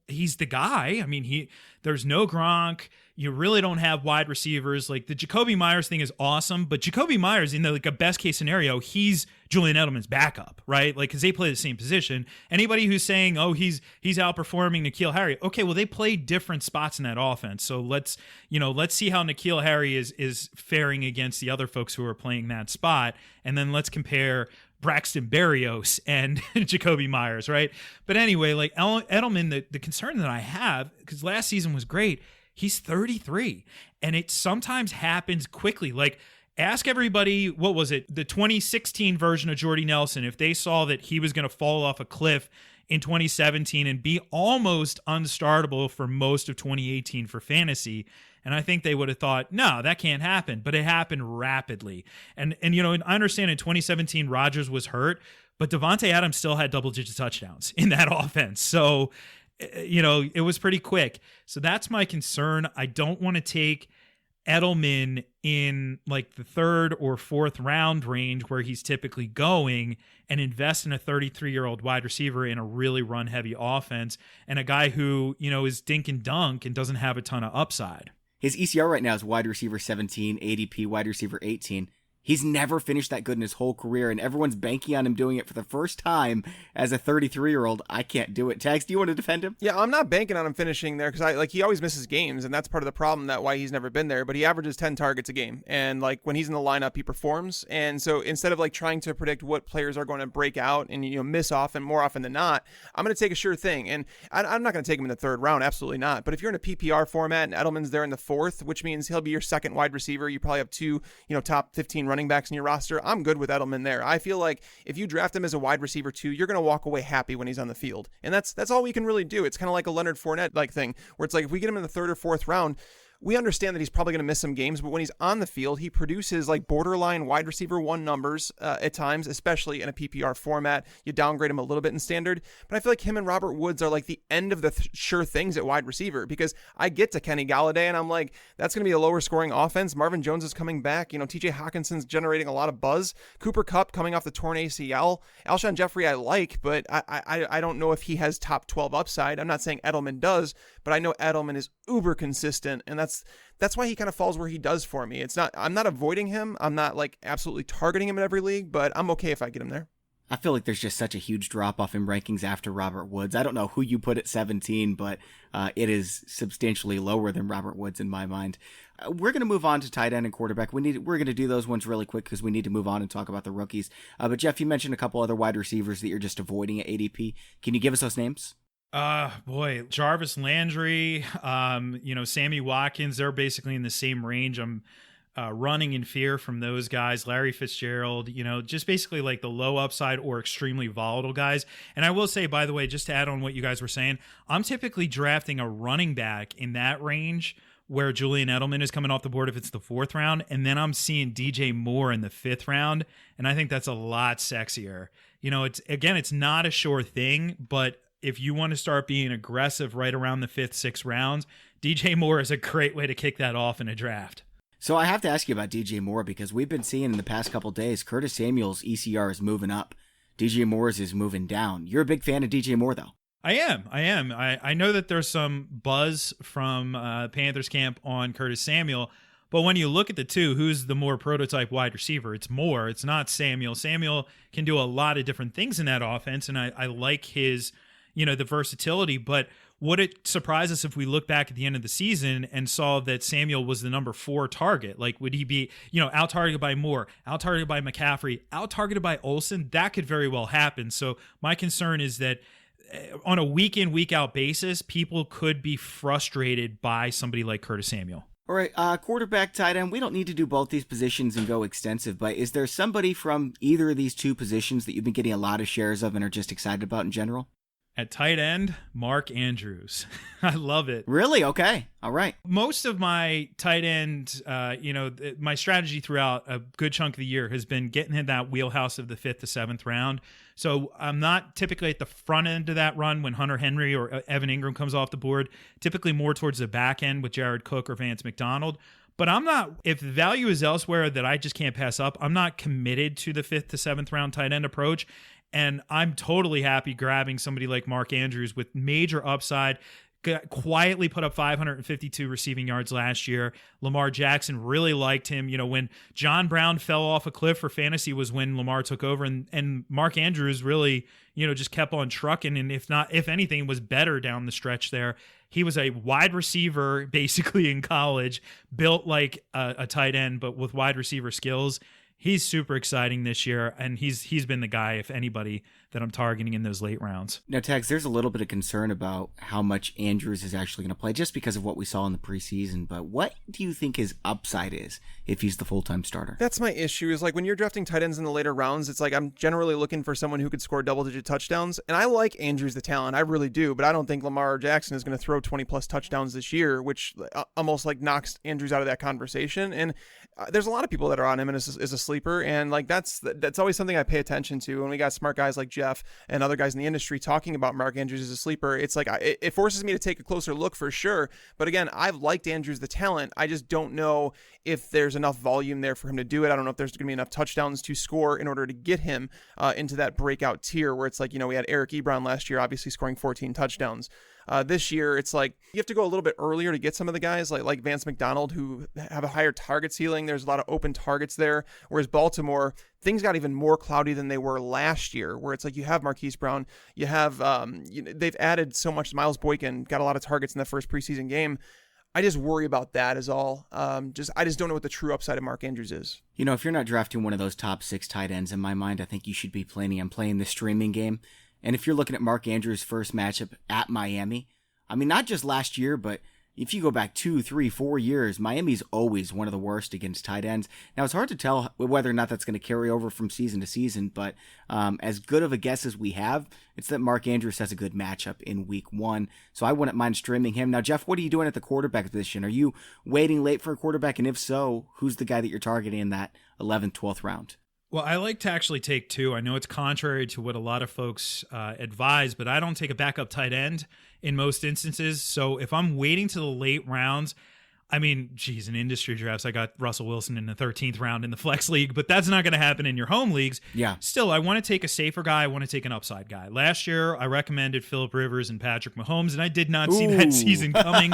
he's the guy. I mean, there's no Gronk. You really don't have wide receivers. Like, the Jacoby Myers thing is awesome, but Jacoby Myers, in a best case scenario, he's Julian Edelman's backup, right? Like, because they play the same position. Anybody who's saying, oh, he's outperforming N'Keal Harry. Okay, well, they play different spots in that offense. So let's see how N'Keal Harry is faring against the other folks who are playing that spot, and then let's compare Braxton Berrios and Jacoby Myers, right? But anyway, like Edelman, the concern that I have, because last season was great, he's 33, and it sometimes happens quickly. Like, ask everybody, what was it, the 2016 version of Jordy Nelson, if they saw that he was going to fall off a cliff in 2017 and be almost unstartable for most of 2018 for fantasy. And I think they would have thought, no, that can't happen. But it happened rapidly. And I understand in 2017, Rodgers was hurt, but Devontae Adams still had double-digit touchdowns in that offense. So, it was pretty quick. So that's my concern. I don't want to take Edelman in like the 3rd or 4th round range where he's typically going and invest in a 33-year-old wide receiver in a really run-heavy offense and a guy who, is dink and dunk and doesn't have a ton of upside. His ECR right now is wide receiver 17, ADP wide receiver 18. He's never finished that good in his whole career, and everyone's banking on him doing it for the first time as a 33-year-old. I can't do it. Tags, do you want to defend him? Yeah, I'm not banking on him finishing there because he always misses games, and that's part of the problem, that why he's never been there. But he averages 10 targets a game, and when he's in the lineup, he performs. And so instead of trying to predict what players are going to break out and miss off, and more often than not, I'm going to take a sure thing. And I'm not going to take him in the 3rd round, absolutely not. But if you're in a PPR format and Edelman's there in the 4th, which means he'll be your 2nd wide receiver, you probably have 2 top 15 running backs in your roster. I'm good with Edelman there. I feel like if you draft him as a wide receiver 2, you're going to walk away happy when he's on the field. And that's all we can really do. It's kind of like a Leonard Fournette thing, where it's like, if we get him in the 3rd or 4th round, we understand that he's probably going to miss some games, but when he's on the field, he produces like borderline wide receiver 1 numbers at times, especially in a PPR format. You downgrade him a little bit in standard, but I feel like him and Robert Woods are like the end of the sure things at wide receiver, because I get to Kenny Galladay and I'm like, that's going to be a lower scoring offense. Marvin Jones is coming back. TJ Hawkinson's generating a lot of buzz. Cooper Kupp coming off the torn ACL. Alshon Jeffery I like, but I don't know if he has top 12 upside. I'm not saying Edelman does, but I know Edelman is uber consistent, and that's why he kind of falls where he does for me. I'm not avoiding him. I'm not like absolutely targeting him in every league, but I'm okay if I get him there. I feel like there's just such a huge drop off in rankings after Robert Woods. I don't know who you put at 17, but it is substantially lower than Robert Woods in my mind. We're going to move on to tight end and quarterback. We're going to do those ones really quick because we need to move on and talk about the rookies. But Jeff, you mentioned a couple other wide receivers that you're just avoiding at ADP. Can you give us those names? Boy, Jarvis Landry, Sammy Watkins, they're basically in the same range. I'm running in fear from those guys. Larry Fitzgerald, just basically like the low upside or extremely volatile guys. And I will say, by the way, just to add on what you guys were saying, I'm typically drafting a running back in that range where Julian Edelman is coming off the board if it's the 4th round, and then I'm seeing DJ Moore in the 5th round, and I think that's a lot sexier. It's not a sure thing, but if you want to start being aggressive right around the 5th, 6th rounds, DJ Moore is a great way to kick that off in a draft. So I have to ask you about DJ Moore, because we've been seeing in the past couple of days, Curtis Samuel's ECR is moving up. DJ Moore's is moving down. You're a big fan of DJ Moore, though. I am. I know that there's some buzz from Panthers camp on Curtis Samuel, but when you look at the two, who's the more prototype wide receiver? It's Moore. It's not Samuel. Samuel can do a lot of different things in that offense, and I like his, the versatility. But would it surprise us if we look back at the end of the season and saw that Samuel was the number 4 target? Like, would he be, out-targeted by Moore, out-targeted by McCaffrey, out-targeted by Olsen? That could very well happen. So my concern is that on a week-in, week-out basis, people could be frustrated by somebody like Curtis Samuel. All right, quarterback, tight end, we don't need to do both these positions and go extensive, but is there somebody from either of these two positions that you've been getting a lot of shares of and are just excited about in general? At tight end, Mark Andrews. I love it. Really? Okay. All right. Most of my tight end, my strategy throughout a good chunk of the year has been getting in that wheelhouse of the 5th to 7th round. So I'm not typically at the front end of that run when Hunter Henry or Evan Ingram comes off the board, typically more towards the back end with Jared Cook or Vance McDonald. But I'm not, if the value is elsewhere that I just can't pass up, I'm not committed to the 5th to 7th round tight end approach. And I'm totally happy grabbing somebody like Mark Andrews with major upside, quietly put up 552 receiving yards last year. Lamar Jackson really liked him. When John Brown fell off a cliff for fantasy was when Lamar took over, and Mark Andrews really, just kept on trucking. And if anything, was better down the stretch there. He was a wide receiver basically in college, built like a tight end, but with wide receiver skills. He's super exciting this year, and he's been the guy, if anybody, that I'm targeting in those late rounds. Now, Tags, there's a little bit of concern about how much Andrews is actually going to play just because of what we saw in the preseason, but what do you think his upside is if he's the full-time starter? That's my issue, is like when you're drafting tight ends in the later rounds, it's like I'm generally looking for someone who could score double-digit touchdowns, and I like Andrews the talent, I really do, but I don't think Lamar Jackson is going to throw 20-plus touchdowns this year, which almost like knocks Andrews out of that conversation, and there's a lot of people that are on him and is a sleeper, and like that's always something I pay attention to. When we got smart guys like Jeff and other guys in the industry talking about Mark Andrews as a sleeper, it's like it forces me to take a closer look for sure. But again, I've liked Andrews the talent. I just don't know if there's enough volume there for him to do it. I don't know if there's going to be enough touchdowns to score in order to get him into that breakout tier where it's like, we had Eric Ebron last year, obviously scoring 14 touchdowns. This year, it's like you have to go a little bit earlier to get some of the guys like Vance McDonald who have a higher target ceiling. There's a lot of open targets there. Whereas Baltimore, things got even more cloudy than they were last year, where it's like you have Marquise Brown, you have they've added so much. Miles Boykin got a lot of targets in the first preseason game. I just worry about that is all. I just don't know what the true upside of Mark Andrews is. If you're not drafting one of those top 6 tight ends, in my mind, I think you should be planning on playing the streaming game. And if you're looking at Mark Andrews' first matchup at Miami, I mean, not just last year, but if you go back 2, 3, 4 years, Miami's always one of the worst against tight ends. Now, it's hard to tell whether or not that's going to carry over from season to season, but as good of a guess as we have, it's that Mark Andrews has a good matchup in week 1, so I wouldn't mind streaming him. Now, Jeff, what are you doing at the quarterback position? Are you waiting late for a quarterback, and if so, who's the guy that you're targeting in that 11th, 12th round? Well, I like to actually take 2. I know it's contrary to what a lot of folks advise, but I don't take a backup tight end in most instances. So if I'm waiting to the late rounds, I mean, geez, in industry drafts, I got Russell Wilson in the 13th round in the flex league, but that's not going to happen in your home leagues. Yeah. Still, I want to take a safer guy. I want to take an upside guy. Last year, I recommended Phillip Rivers and Patrick Mahomes, and I did not see that season coming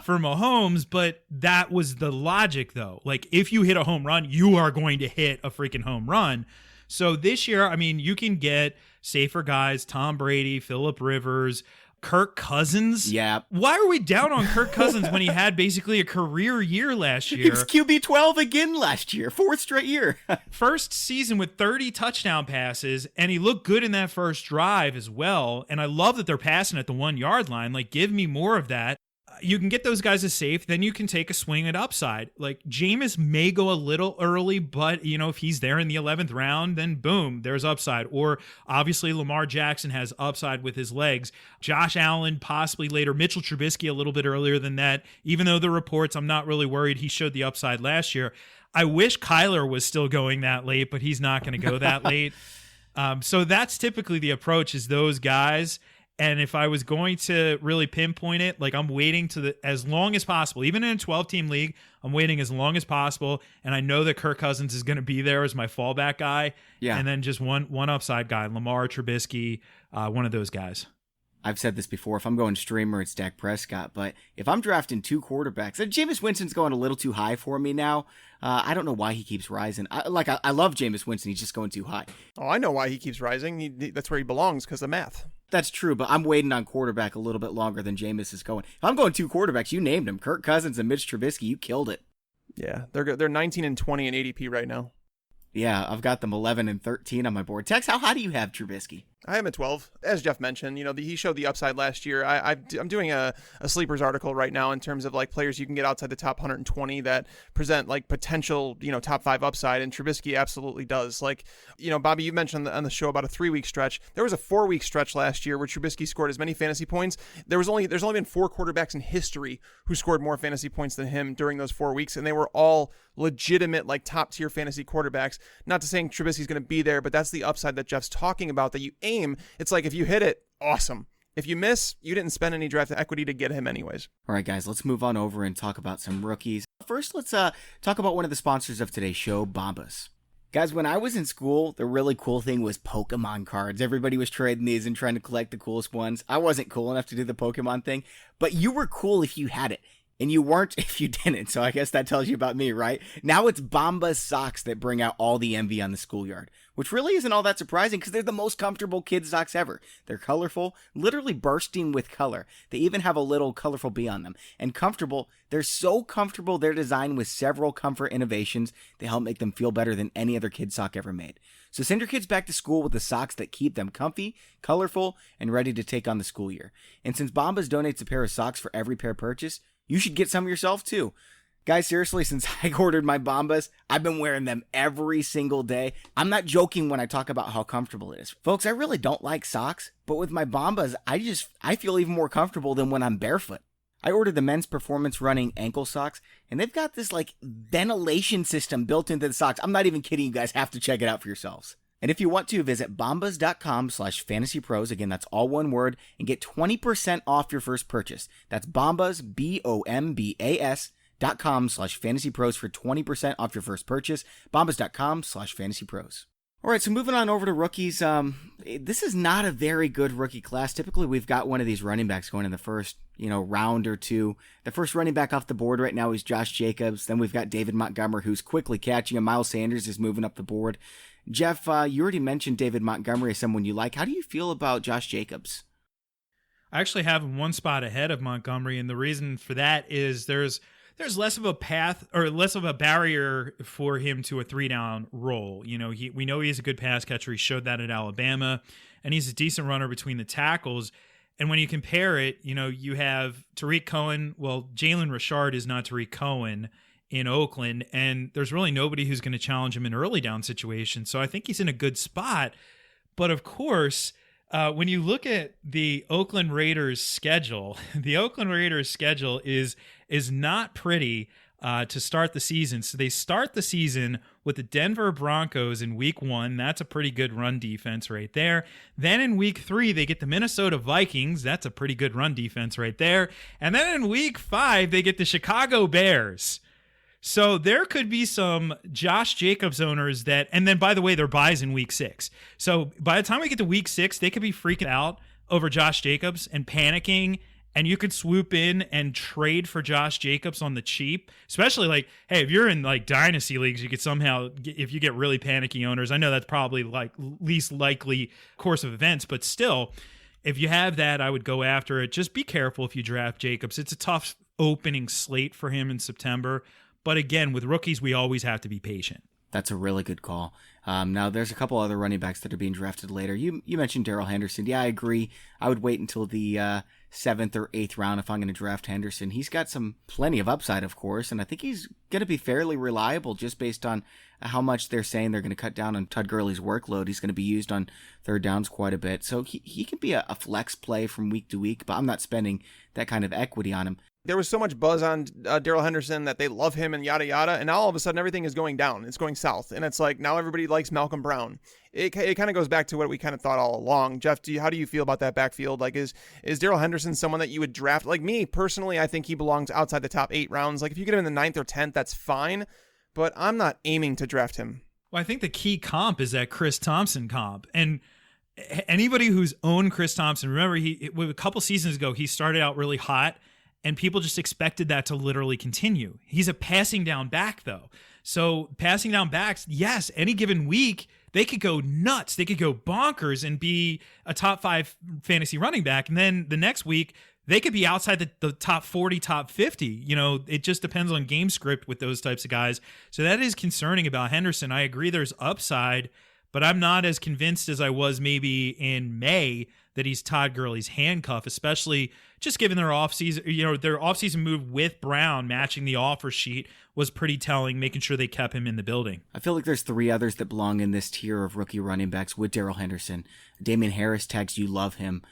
for Mahomes, but that was the logic, though. Like, if you hit a home run, you are going to hit a freaking home run. So this year, I mean, you can get safer guys, Tom Brady, Phillip Rivers, Kirk Cousins. Yeah. Why are we down on Kirk Cousins when he had basically a career year last year? He was QB 12 again last year, 4th straight year. First season with 30 touchdown passes, and he looked good in that first drive as well. And I love that they're passing at the 1-yard line. Like, give me more of that. You can get those guys as safe, then you can take a swing at upside. Like, Jameis may go a little early, but, you know, if he's there in the 11th round, then boom, there's upside. Or obviously Lamar Jackson has upside with his legs. Josh Allen possibly later. Mitchell Trubisky a little bit earlier than that. Even though the reports, I'm not really worried. He showed the upside last year. I wish Kyler was still going that late, but he's not going to go that late. So that's typically the approach, is those guys. And if I was going to really pinpoint it, like, I'm waiting to as long as possible. Even in a 12-team league, I'm waiting as long as possible. And I know that Kirk Cousins is going to be there as my fallback guy. Yeah. And then just one upside guy, Lamar, Trubisky, one of those guys. I've said this before. If I'm going streamer, it's Dak Prescott. But if I'm drafting 2 quarterbacks, and Jameis Winston's going a little too high for me now. I don't know why he keeps rising. I love Jameis Winston. He's just going too high. Oh, I know why he keeps rising. That's where he belongs, because of math. That's true, but I'm waiting on quarterback a little bit longer than Jameis is going. If I'm going 2 quarterbacks, you named them. Kirk Cousins and Mitch Trubisky. You killed it. Yeah, they're 19 and 20 in ADP right now. Yeah, I've got them 11 and 13 on my board. Tex, how high do you have Trubisky? I am at 12. As Jeff mentioned, he showed the upside last year. I'm doing a sleepers article right now in terms of, like, players you can get outside the top 120 that present, like, potential, top 5 upside, and Trubisky absolutely does. Like, Bobby, you mentioned on the show about a 3-week stretch. There was a 4-week stretch last year where Trubisky scored as many fantasy points. There's only been 4 quarterbacks in history who scored more fantasy points than him during those 4 weeks, and they were all legitimate, like, top tier fantasy quarterbacks. Not to saying Trubisky's going to be there, but that's the upside that Jeff's talking about, that you aim. It's like, if you hit it, awesome. If you miss, you didn't spend any draft equity to get him anyways. All right, guys, let's move on over and talk about some rookies. First, let's talk about one of the sponsors of today's show, Bombas. Guys, when I was in school, the really cool thing was Pokemon cards. Everybody was trading these and trying to collect the coolest ones. I wasn't cool enough to do the Pokemon thing, but you were cool if you had it. And you weren't if you didn't, so I guess that tells you about me, right? Now it's Bombas socks that bring out all the envy on the schoolyard, which really isn't all that surprising because they're the most comfortable kids' socks ever. They're colorful, literally bursting with color. They even have a little colorful bee on them. And comfortable, they're so comfortable they're designed with several comfort innovations that help make them feel better than any other kid's sock ever made. So send your kids back to school with the socks that keep them comfy, colorful, and ready to take on the school year. And since Bombas donates a pair of socks for every pair purchased, you should get some yourself too. Guys, seriously, since I ordered my Bombas, I've been wearing them every single day. I'm not joking when I talk about how comfortable it is. Folks, I really don't like socks, but with my Bombas, I feel even more comfortable than when I'm barefoot. I ordered the men's performance running ankle socks, and they've got this like ventilation system built into the socks. I'm not even kidding, you guys have to check it out for yourselves. And if you want to, visit bombas.com/fantasypros. Again, that's all one word, and get 20% off your first purchase. That's Bombas, BOMBAS.com/fantasypros for 20% off your first purchase. Bombas.com/fantasypros. All right, so moving on over to rookies. This is not a very good rookie class. Typically, we've got one of these running backs going in the first, round or two. The first running back off the board right now is Josh Jacobs. Then we've got David Montgomery, who's quickly catching him. Miles Sanders is moving up the board. Jeff, you already mentioned David Montgomery as someone you like. How do you feel about Josh Jacobs? I actually have him one spot ahead of Montgomery, and the reason for that is there's less of a path or less of a barrier for him to a 3-down role. We know he's a good pass catcher. He showed that at Alabama, and he's a decent runner between the tackles. And when you compare it, you have Tariq Cohen. Well, Jalen Richard is not Tariq Cohen in Oakland, and there's really nobody who's going to challenge him in early down situations. So I think he's in a good spot. But of course, when you look at the Oakland Raiders schedule, the Oakland Raiders schedule is not pretty to start the season. So they start the season with the Denver Broncos in week 1. That's a pretty good run defense right there. Then in week 3, they get the Minnesota Vikings. That's a pretty good run defense right there. And then in week 5, they get the Chicago Bears. So there could be some Josh Jacobs owners and then by the way, they're buys in week 6. So by the time we get to week 6, they could be freaking out over Josh Jacobs and panicking. And you could swoop in and trade for Josh Jacobs on the cheap, especially hey, if you're in dynasty leagues, you could somehow, if you get really panicky owners, I know that's probably least likely course of events, but still, if you have that, I would go after it. Just be careful if you draft Jacobs. It's a tough opening slate for him in September. But again, with rookies, we always have to be patient. That's a really good call. Now, there's a couple other running backs that are being drafted later. You mentioned Darrell Henderson. Yeah, I agree. I would wait until the 7th or 8th round if I'm going to draft Henderson. He's got plenty of upside, of course, and I think he's going to be fairly reliable just based on how much they're saying they're going to cut down on Todd Gurley's workload. He's going to be used on third downs quite a bit. So he can be a flex play from week to week, but I'm not spending that kind of equity on him. There was so much buzz on Darrell Henderson that they love him and yada yada, and now all of a sudden everything is going down. It's going south, and it's now everybody likes Malcolm Brown. It kind of goes back to what we kind of thought all along. Jeff, how do you feel about that backfield? Is Darrell Henderson someone that you would draft? Me personally, I think he belongs outside the top 8 rounds. If you get him in the 9th or 10th, that's fine, but I'm not aiming to draft him. Well, I think the key comp is that Chris Thompson comp, and anybody who's owned Chris Thompson, remember a couple seasons ago he started out really hot. And people just expected that to literally continue. He's a passing down back, though. So passing down backs, yes, any given week, they could go nuts. They could go bonkers and be a top 5 fantasy running back. And then the next week, they could be outside the top 40, top 50. It just depends on game script with those types of guys. So that is concerning about Henderson. I agree there's upside, but I'm not as convinced as I was maybe in May that he's Todd Gurley's handcuff, especially just given their offseason, their offseason move with Brown matching the offer sheet was pretty telling, making sure they kept him in the building. I feel like there's 3 others that belong in this tier of rookie running backs with Darrell Henderson. Damian Harris tags, you love him.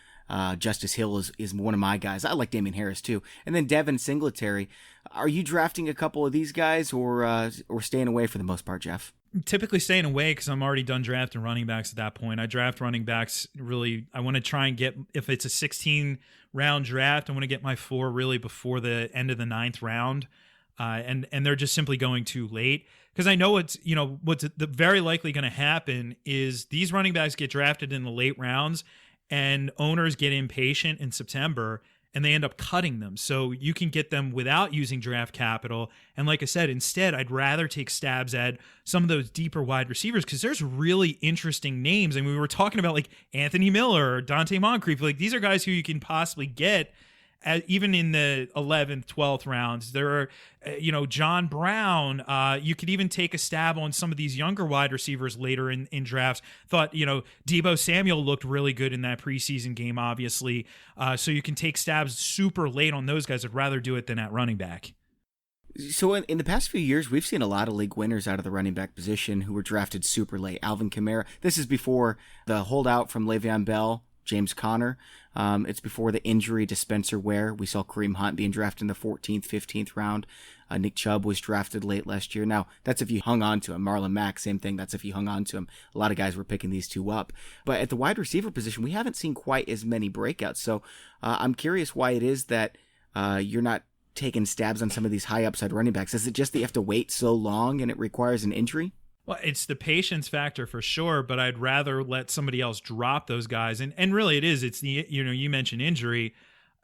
Justice Hill is one of my guys. I like Damian Harris too. And then Devin Singletary. Are you drafting a couple of these guys or staying away for the most part, Jeff? Typically staying away because I'm already done drafting running backs at that point. I draft running backs really. I want to try and get, if it's a 16-round draft, I want to get my 4 really before the end of the 9th round. And they're just simply going too late because I know what's very likely going to happen is these running backs get drafted in the late rounds and owners get impatient in September and they end up cutting them. So you can get them without using draft capital. And like I said, instead, I'd rather take stabs at some of those deeper wide receivers because there's really interesting names. And we were talking about Anthony Miller or Dante Moncrief. These are guys who you can possibly get even in the 11th, 12th rounds. There are, John Brown. You could even take a stab on some of these younger wide receivers later in drafts. Thought, Deebo Samuel looked really good in that preseason game, obviously. So you can take stabs super late on those guys. I'd rather do it than at running back. So in the past few years, we've seen a lot of league winners out of the running back position who were drafted super late. Alvin Kamara. This is before the holdout from Le'Veon Bell, James Conner. It's before the injury to Spencer Ware. We saw Kareem Hunt being drafted in the 14th, 15th round. Nick Chubb was drafted late last year. Now, that's if you hung on to him. Marlon Mack, same thing. That's if you hung on to him. A lot of guys were picking these 2 up. But at the wide receiver position, we haven't seen quite as many breakouts. So I'm curious why it is that you're not taking stabs on some of these high upside running backs. Is it just that you have to wait so long and it requires an injury? Well, it's the patience factor for sure, but I'd rather let somebody else drop those guys. And really it is. It's the, you mentioned injury.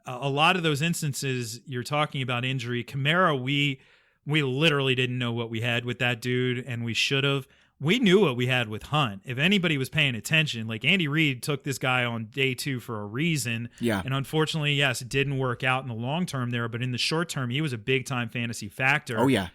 A lot of those instances you're talking about injury. Kamara, we literally didn't know what we had with that dude, and we should have. We knew what we had with Hunt. If anybody was paying attention, Andy Reid took this guy on day 2 for a reason. Yeah. And unfortunately, yes, it didn't work out in the long term there, but in the short term, he was a big time fantasy factor. Oh, yeah.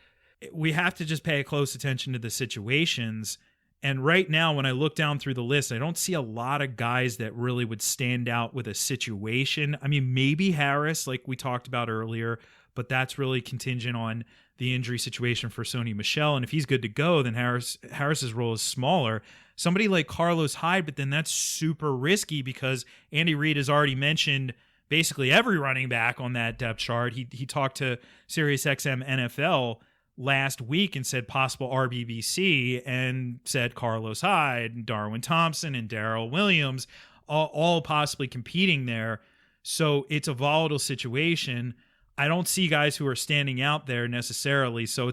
We have to just pay close attention to the situations. And right now, when I look down through the list, I don't see a lot of guys that really would stand out with a situation. I mean, maybe Harris, like we talked about earlier, but that's really contingent on the injury situation for Sony Michel. And if he's good to go, then Harris's role is smaller. Somebody like Carlos Hyde, but then that's super risky because Andy Reid has already mentioned basically every running back on that depth chart. He talked to SiriusXM NFL last week and said possible RBBC and said Carlos Hyde and Darwin Thompson and Darrell Williams all possibly competing there. So it's a volatile situation. I don't see guys who are standing out there necessarily. So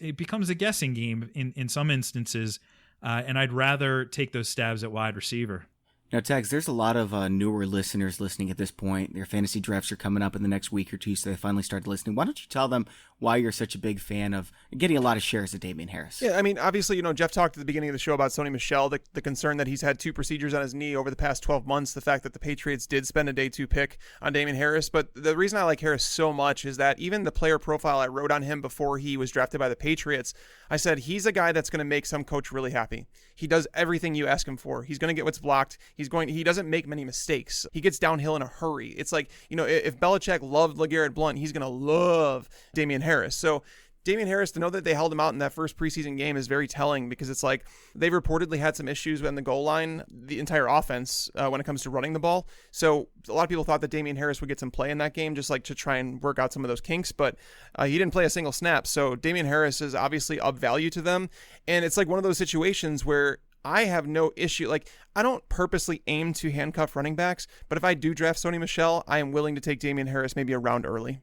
it becomes a guessing game in some instances. And I'd rather take those stabs at wide receiver. Now, Tags, there's a lot of newer listeners listening at this point. Their fantasy drafts are coming up in the next week or two, so they finally started listening. Why don't you tell them why you're such a big fan of getting a lot of shares of Damian Harris? Yeah, I mean, obviously, Jeff talked at the beginning of the show about Sony Michel, the concern that he's had 2 procedures on his knee over the past 12 months, the fact that the Patriots did spend a day 2 pick on Damian Harris. But the reason I like Harris so much is that even the player profile I wrote on him before he was drafted by the Patriots, I said he's a guy that's going to make some coach really happy. He does everything you ask him for. He's going to get what's blocked. He doesn't make many mistakes. He gets downhill in a hurry. It's like, if Belichick loved LeGarrette Blount, he's going to love Damian Harris. So Damian Harris, to know that they held him out in that first preseason game is very telling because it's like they've reportedly had some issues in the goal line, the entire offense, when it comes to running the ball. So a lot of people thought that Damian Harris would get some play in that game, just like to try and work out some of those kinks, but he didn't play a single snap. So Damian Harris is obviously of value to them. And it's like one of those situations where I have no issue. Like, I don't purposely aim to handcuff running backs, but if I do draft Sony Michel, I am willing to take Damian Harris maybe a round early.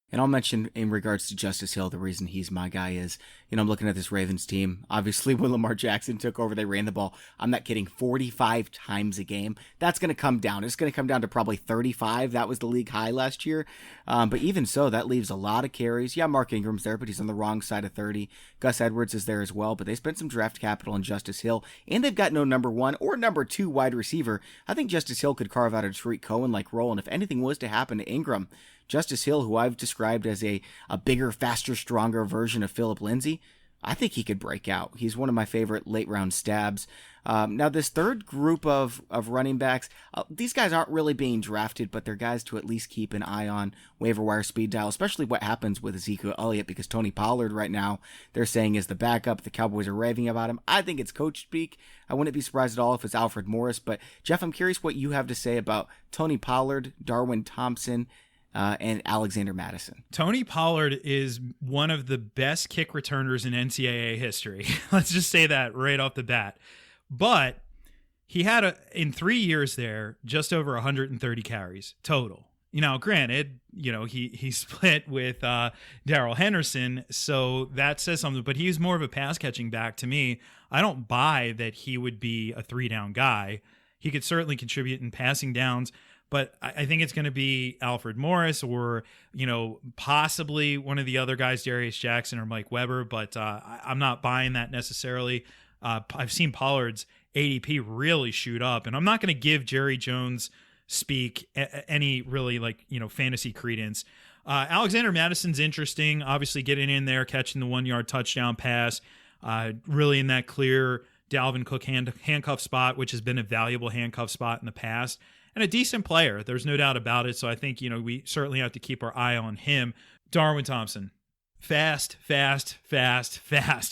And I'll mention in regards to Justice Hill, the reason he's my guy is, I'm looking at this Ravens team. Obviously, when Lamar Jackson took over, they ran the ball, I'm not kidding, 45 times a game. That's going to come down. It's going to come down to probably 35. That was the league high last year. But even so, that leaves a lot of carries. Yeah, Mark Ingram's there, but he's on the wrong side of 30. Gus Edwards is there as well, but they spent some draft capital on Justice Hill, and they've got no number 1 or number 2 wide receiver. I think Justice Hill could carve out a Tariq Cohen-like role, and if anything was to happen to Ingram, Justice Hill, who I've described as a bigger, faster, stronger version of Phillip Lindsay, I think he could break out. He's one of my favorite late-round stabs. Now, this third group of running backs, these guys aren't really being drafted, but they're guys to at least keep an eye on waiver wire speed dial, especially what happens with Ezekiel Elliott, because Tony Pollard right now, they're saying is the backup. The Cowboys are raving about him. I think it's coach speak. I wouldn't be surprised at all if it's Alfred Morris. But, Jeff, I'm curious what you have to say about Tony Pollard, Darwin Thompson, and Alexander Madison. Tony Pollard is one of the best kick returners in NCAA history. Let's just say that right off the bat. But he had, in 3 years there, just over 130 carries total. Granted, he split with Darrell Henderson, so that says something. But he's more of a pass-catching back to me. I don't buy that he would be a 3-down guy. He could certainly contribute in passing downs. But I think it's going to be Alfred Morris or, possibly one of the other guys, Darius Jackson or Mike Weber. But I'm not buying that necessarily. I've seen Pollard's ADP really shoot up. And I'm not going to give Jerry Jones speak any really fantasy credence. Alexander Madison's interesting. Obviously getting in there, catching the 1-yard touchdown pass. Really in that clear Dalvin Cook handcuff spot, which has been a valuable handcuff spot in the past. And a decent player. There's no doubt about it. So I think, we certainly have to keep our eye on him. Darwin Thompson. Fast.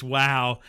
Wow.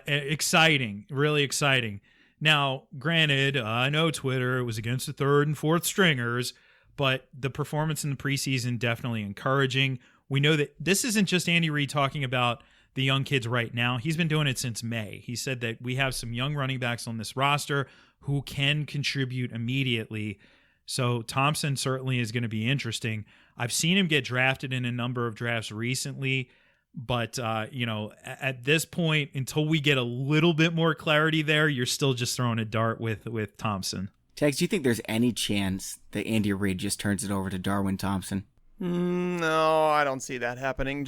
Exciting. Really exciting. Now, granted, I know Twitter was against the 3rd and 4th stringers, but the performance in the preseason definitely encouraging. We know that this isn't just Andy Reid talking about the young kids right now. He's been doing it since May. He said that we have some young running backs on this roster who can contribute immediately. So Thompson certainly is going to be interesting. I've seen him get drafted in a number of drafts recently, but at this point, until we get a little bit more clarity there, you're still just throwing a dart with Thompson. Tex, do you think there's any chance that Andy Reid just turns it over to Darwin Thompson? No, I don't see that happening.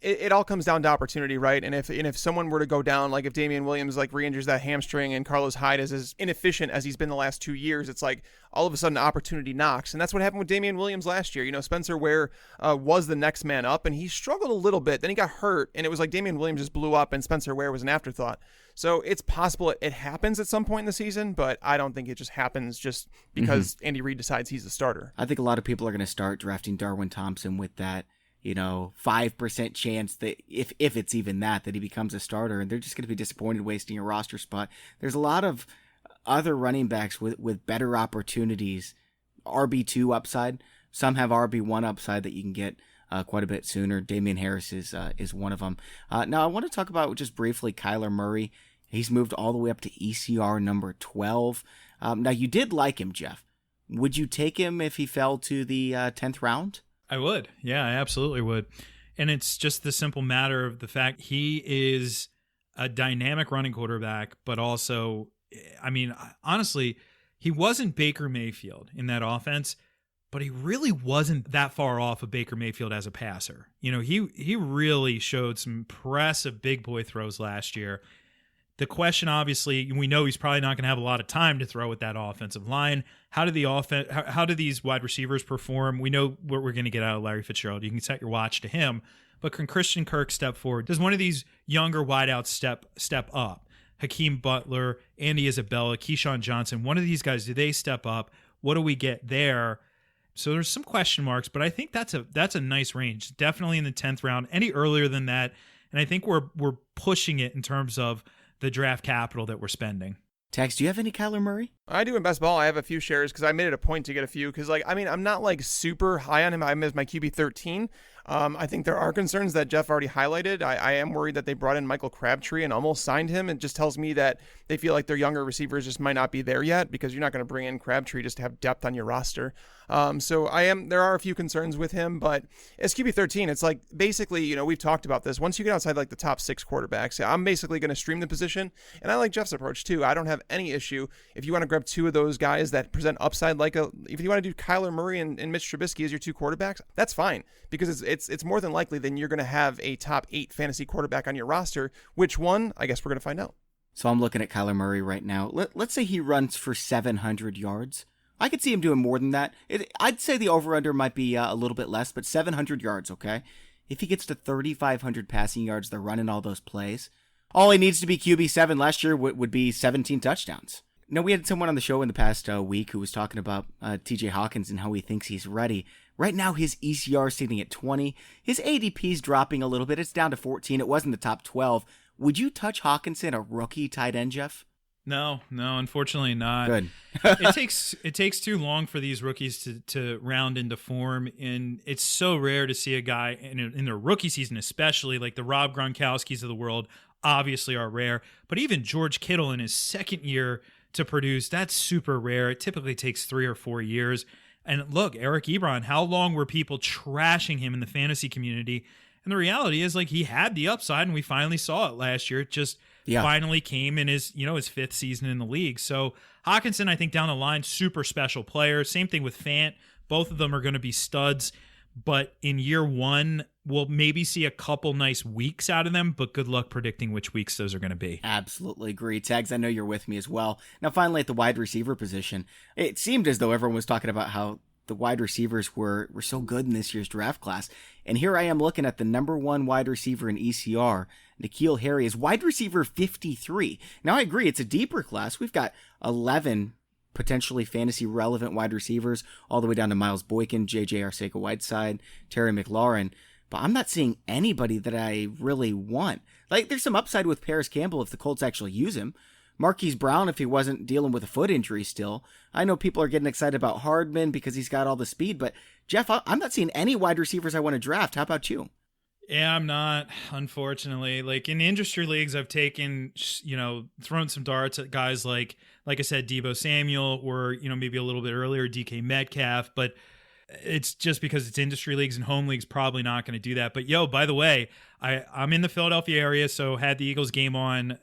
it all comes down to opportunity, right? And if someone were to go down, like if Damian Williams like re-injures that hamstring and Carlos Hyde is as inefficient as he's been the last 2 years, it's like all of a sudden opportunity knocks. And that's what happened with Damian Williams last year. You know, Spencer Ware was the next man up, and he struggled a little bit. Then he got hurt, and it was like Damian Williams just blew up, and Spencer Ware was an afterthought. So it's possible it happens at some point in the season, but I don't think it just happens just because Andy Reid decides he's the starter. I think a lot of people are going to start drafting Darwin Thompson with that, 5% chance that if it's even that he becomes a starter, and they're just going to be disappointed wasting a roster spot. There's a lot of other running backs with better opportunities, RB2 upside. Some have RB1 upside that you can get quite a bit sooner. Damian Harris is one of them. Now I want to talk about just briefly Kyler Murray. He's moved all the way up to ECR number 12. Now you did like him, Jeff. Would you take him if he fell to the 10th round? I would. Yeah, I absolutely would. And it's just the simple matter of the fact he is a dynamic running quarterback, but also, I mean, honestly, he wasn't Baker Mayfield in that offense, but he really wasn't that far off of Baker Mayfield as a passer. He really showed some impressive big boy throws last year. The question, obviously, we know he's probably not going to have a lot of time to throw with that offensive line. How do these wide receivers perform? We know what we're going to get out of Larry Fitzgerald. You can set your watch to him. But can Christian Kirk step forward? Does one of these younger wideouts step up? Hakeem Butler, Andy Isabella, Keyshawn Johnson, one of these guys, do they step up? What do we get there? So there's some question marks, but I think that's a nice range. Definitely in the 10th round. Any earlier than that, and I think we're pushing it in terms of the draft capital that we're spending. Tex, do you have any Kyler Murray? I do in best ball. I have a few shares because I made it a point to get a few because, I'm not super high on him. I'm as my QB 13. I think there are concerns that Jeff already highlighted. I am worried that they brought in Michael Crabtree and almost signed him. It just tells me that they feel like their younger receivers just might not be there yet because you're not going to bring in Crabtree just to have depth on your roster. So there are a few concerns with him, but as QB 13, it's like basically, we've talked about this. Once you get outside like the top 6 quarterbacks, I'm basically going to stream the position. And I like Jeff's approach too. I don't have any issue if you want to grab 2 of those guys that present upside, if you want to do Kyler Murray and Mitch Trubisky as your 2 quarterbacks, that's fine because it's more than likely then you're going to have a top 8 fantasy quarterback on your roster. Which one? I guess we're going to find out. So I'm looking at Kyler Murray right now. Let's say he runs for 700 yards. I could see him doing more than that. I'd say the over-under might be a little bit less, but 700 yards, okay? If he gets to 3,500 passing yards, they're running all those plays. All he needs to be QB7 last year would be 17 touchdowns. Now, we had someone on the show in the past week who was talking about TJ Hawkins and how he thinks he's ready. Right now, his ECR is sitting at 20. His ADP's dropping a little bit. It's down to 14. It was in the top 12. Would you touch Hawkinson, a rookie tight end, Jeff? No, unfortunately not. Good. It takes too long for these rookies to round into form, and it's so rare to see a guy in their rookie season, especially like the Rob Gronkowskis of the world, obviously are rare. But even George Kittle in his second year to produce, that's super rare. It typically takes 3 or 4 years. And look, Eric Ebron, how long were people trashing him in the fantasy community? And the reality is, he had the upside, and we finally saw it last year. It just finally came in his 5th season in the league. So Hawkinson, I think down the line, super special player. Same thing with Fant. Both of them are going to be studs. But in year 1, we'll maybe see a couple nice weeks out of them, but good luck predicting which weeks those are going to be. Absolutely agree. Tags, I know you're with me as well. Now, finally, at the wide receiver position, it seemed as though everyone was talking about how the wide receivers were so good in this year's draft class. And here I am looking at the number 1 wide receiver in ECR. N'Keal Harry is wide receiver 53. Now, I agree, it's a deeper class. We've got 11 potentially fantasy relevant wide receivers, all the way down to Miles Boykin, JJ Arcega-Whiteside, Terry McLaurin. But I'm not seeing anybody that I really want. There's some upside with Paris Campbell if the Colts actually use him. Marquise Brown if he wasn't dealing with a foot injury still. I know people are getting excited about Hardman because he's got all the speed, but Jeff, I'm not seeing any wide receivers I want to draft. How about you? Yeah, I'm not, unfortunately. In industry leagues, I've taken, thrown some darts at guys like I said, Deebo Samuel, or, maybe a little bit earlier, DK Metcalf, but it's just because it's industry leagues and home leagues, probably not going to do that. But by the way, I'm in the Philadelphia area, so had the Eagles game on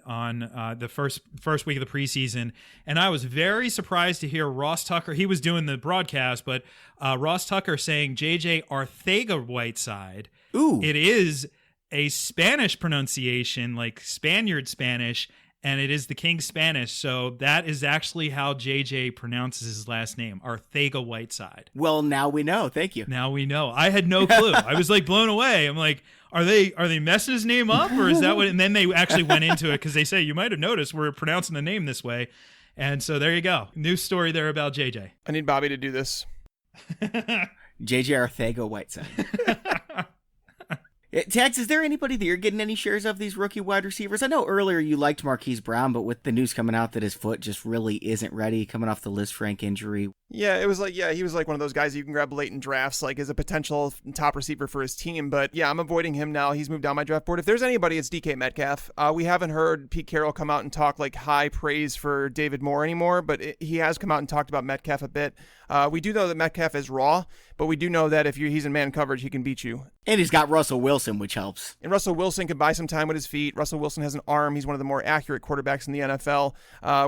the first week of the preseason, and I was very surprised to hear Ross Tucker. He was doing the broadcast, but Ross Tucker saying JJ Arcega-Whiteside. Ooh. It is a Spanish pronunciation, like Spaniard Spanish, and it is the King's Spanish. So that is actually how JJ pronounces his last name, Arcega-Whiteside. Well, now we know. Thank you. Now we know. I had no clue. I was like blown away. I'm like, are they messing his name up, or is that what? And then they actually went into it because they say, you might have noticed we're pronouncing the name this way. And so there you go. New story there about JJ. I need Bobby to do this. JJ Arcega-Whiteside. Tags, is there anybody that you're getting any shares of, these rookie wide receivers? I know earlier you liked Marquise Brown, but with the news coming out that his foot just really isn't ready, coming off the Liz Frank injury. Yeah, he was like one of those guys you can grab late in drafts, like as a potential top receiver for his team. But yeah, I'm avoiding him now. He's moved down my draft board. If there's anybody, it's DK Metcalf. We haven't heard Pete Carroll come out and talk like high praise for David Moore anymore, but he has come out and talked about Metcalf a bit. We do know that Metcalf is raw, but we do know that if he's in man coverage, he can beat you. And he's got Russell Wilson, which helps. And Russell Wilson can buy some time with his feet. Russell Wilson has an arm. He's one of the more accurate quarterbacks in the NFL,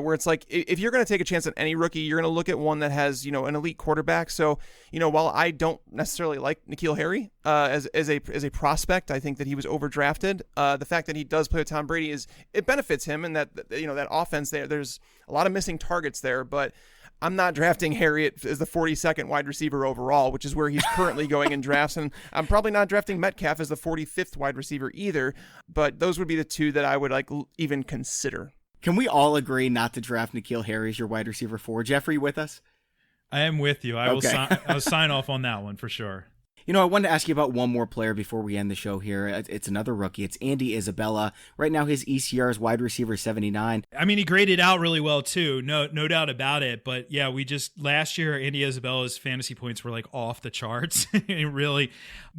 where it's like if you're going to take a chance on any rookie, you're going to look at one that has, an elite quarterback. So, while I don't necessarily like N'Keal Harry as a prospect, I think that he was overdrafted. The fact that he does play with Tom Brady it benefits him, and that offense there's a lot of missing targets there, but I'm not drafting Harry as the 42nd wide receiver overall, which is where he's currently going in drafts. And I'm probably not drafting Metcalf as the 45th wide receiver either. But those would be the two that I would even consider. Can we all agree not to draft N'Keal Harry as your wide receiver 4? Jeffrey, with us? I am with you. I will sign off on that one for sure. I wanted to ask you about one more player before we end the show here. It's another rookie. It's Andy Isabella. Right now, his ECR is wide receiver 79. I mean, he graded out really well, too. No doubt about it. But yeah, last year, Andy Isabella's fantasy points were like off the charts. Really,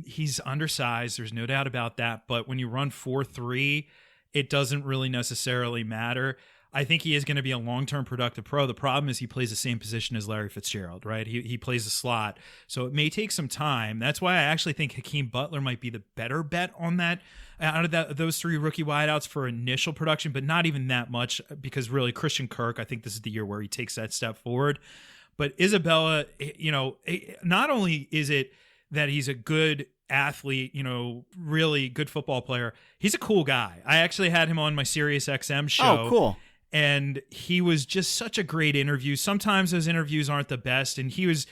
he's undersized. There's no doubt about that. But when you run 4.3, it doesn't really necessarily matter. I think he is going to be a long-term productive pro. The problem is he plays the same position as Larry Fitzgerald, right? He plays the slot. So it may take some time. That's why I actually think Hakeem Butler might be the better bet on that out of those three rookie wideouts for initial production, but not even that much because really Christian Kirk, I think this is the year where he takes that step forward. But Isabella, not only is it that he's a good athlete, really good football player, he's a cool guy. I actually had him on my Sirius XM show. Oh, cool. And he was just such a great interview. Sometimes those interviews aren't the best. And he's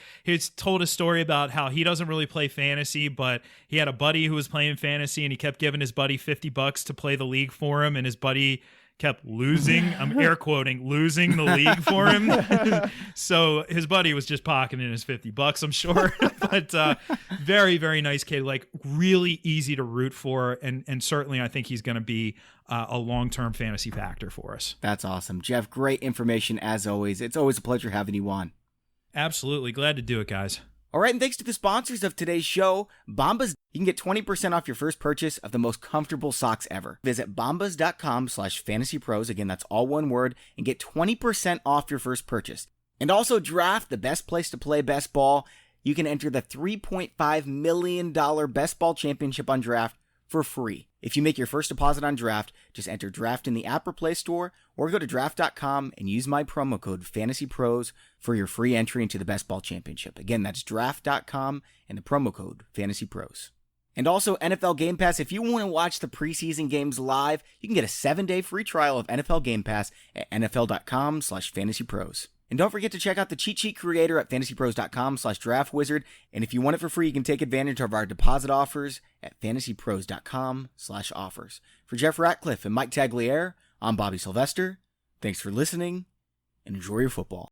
told a story about how he doesn't really play fantasy, but he had a buddy who was playing fantasy and he kept giving his buddy $50 to play the league for him. And his buddy kept losing, I'm air quoting, losing the league for him. So his buddy was just pocketing his $50, I'm sure. But very, very nice kid, like really easy to root for. And certainly I think he's going to be a long-term fantasy factor for us. That's awesome. Jeff, great information as always. It's always a pleasure having you on. Absolutely. Glad to do it, guys. All right, and thanks to the sponsors of today's show, Bombas. You can get 20% off your first purchase of the most comfortable socks ever. Visit bombas.com/fantasypros. Again, that's all one word, and get 20% off your first purchase. And also Draft, the best place to play best ball. You can enter the $3.5 million Best Ball Championship on Draft for free. If you make your first deposit on Draft, just enter Draft in the app or Play Store, or go to draft.com and use my promo code FantasyPros for your free entry into the Best Ball Championship. Again, that's draft.com and the promo code FantasyPros. And also NFL Game Pass. If you want to watch the preseason games live, you can get a 7-day free trial of NFL Game Pass at NFL.com/FantasyPros. And don't forget to check out the cheat sheet creator at fantasypros.com/draftwizard. And if you want it for free, you can take advantage of our deposit offers at fantasypros.com/offers. For Jeff Ratcliffe and Mike Tagliere, I'm Bobby Sylvester. Thanks for listening and enjoy your football.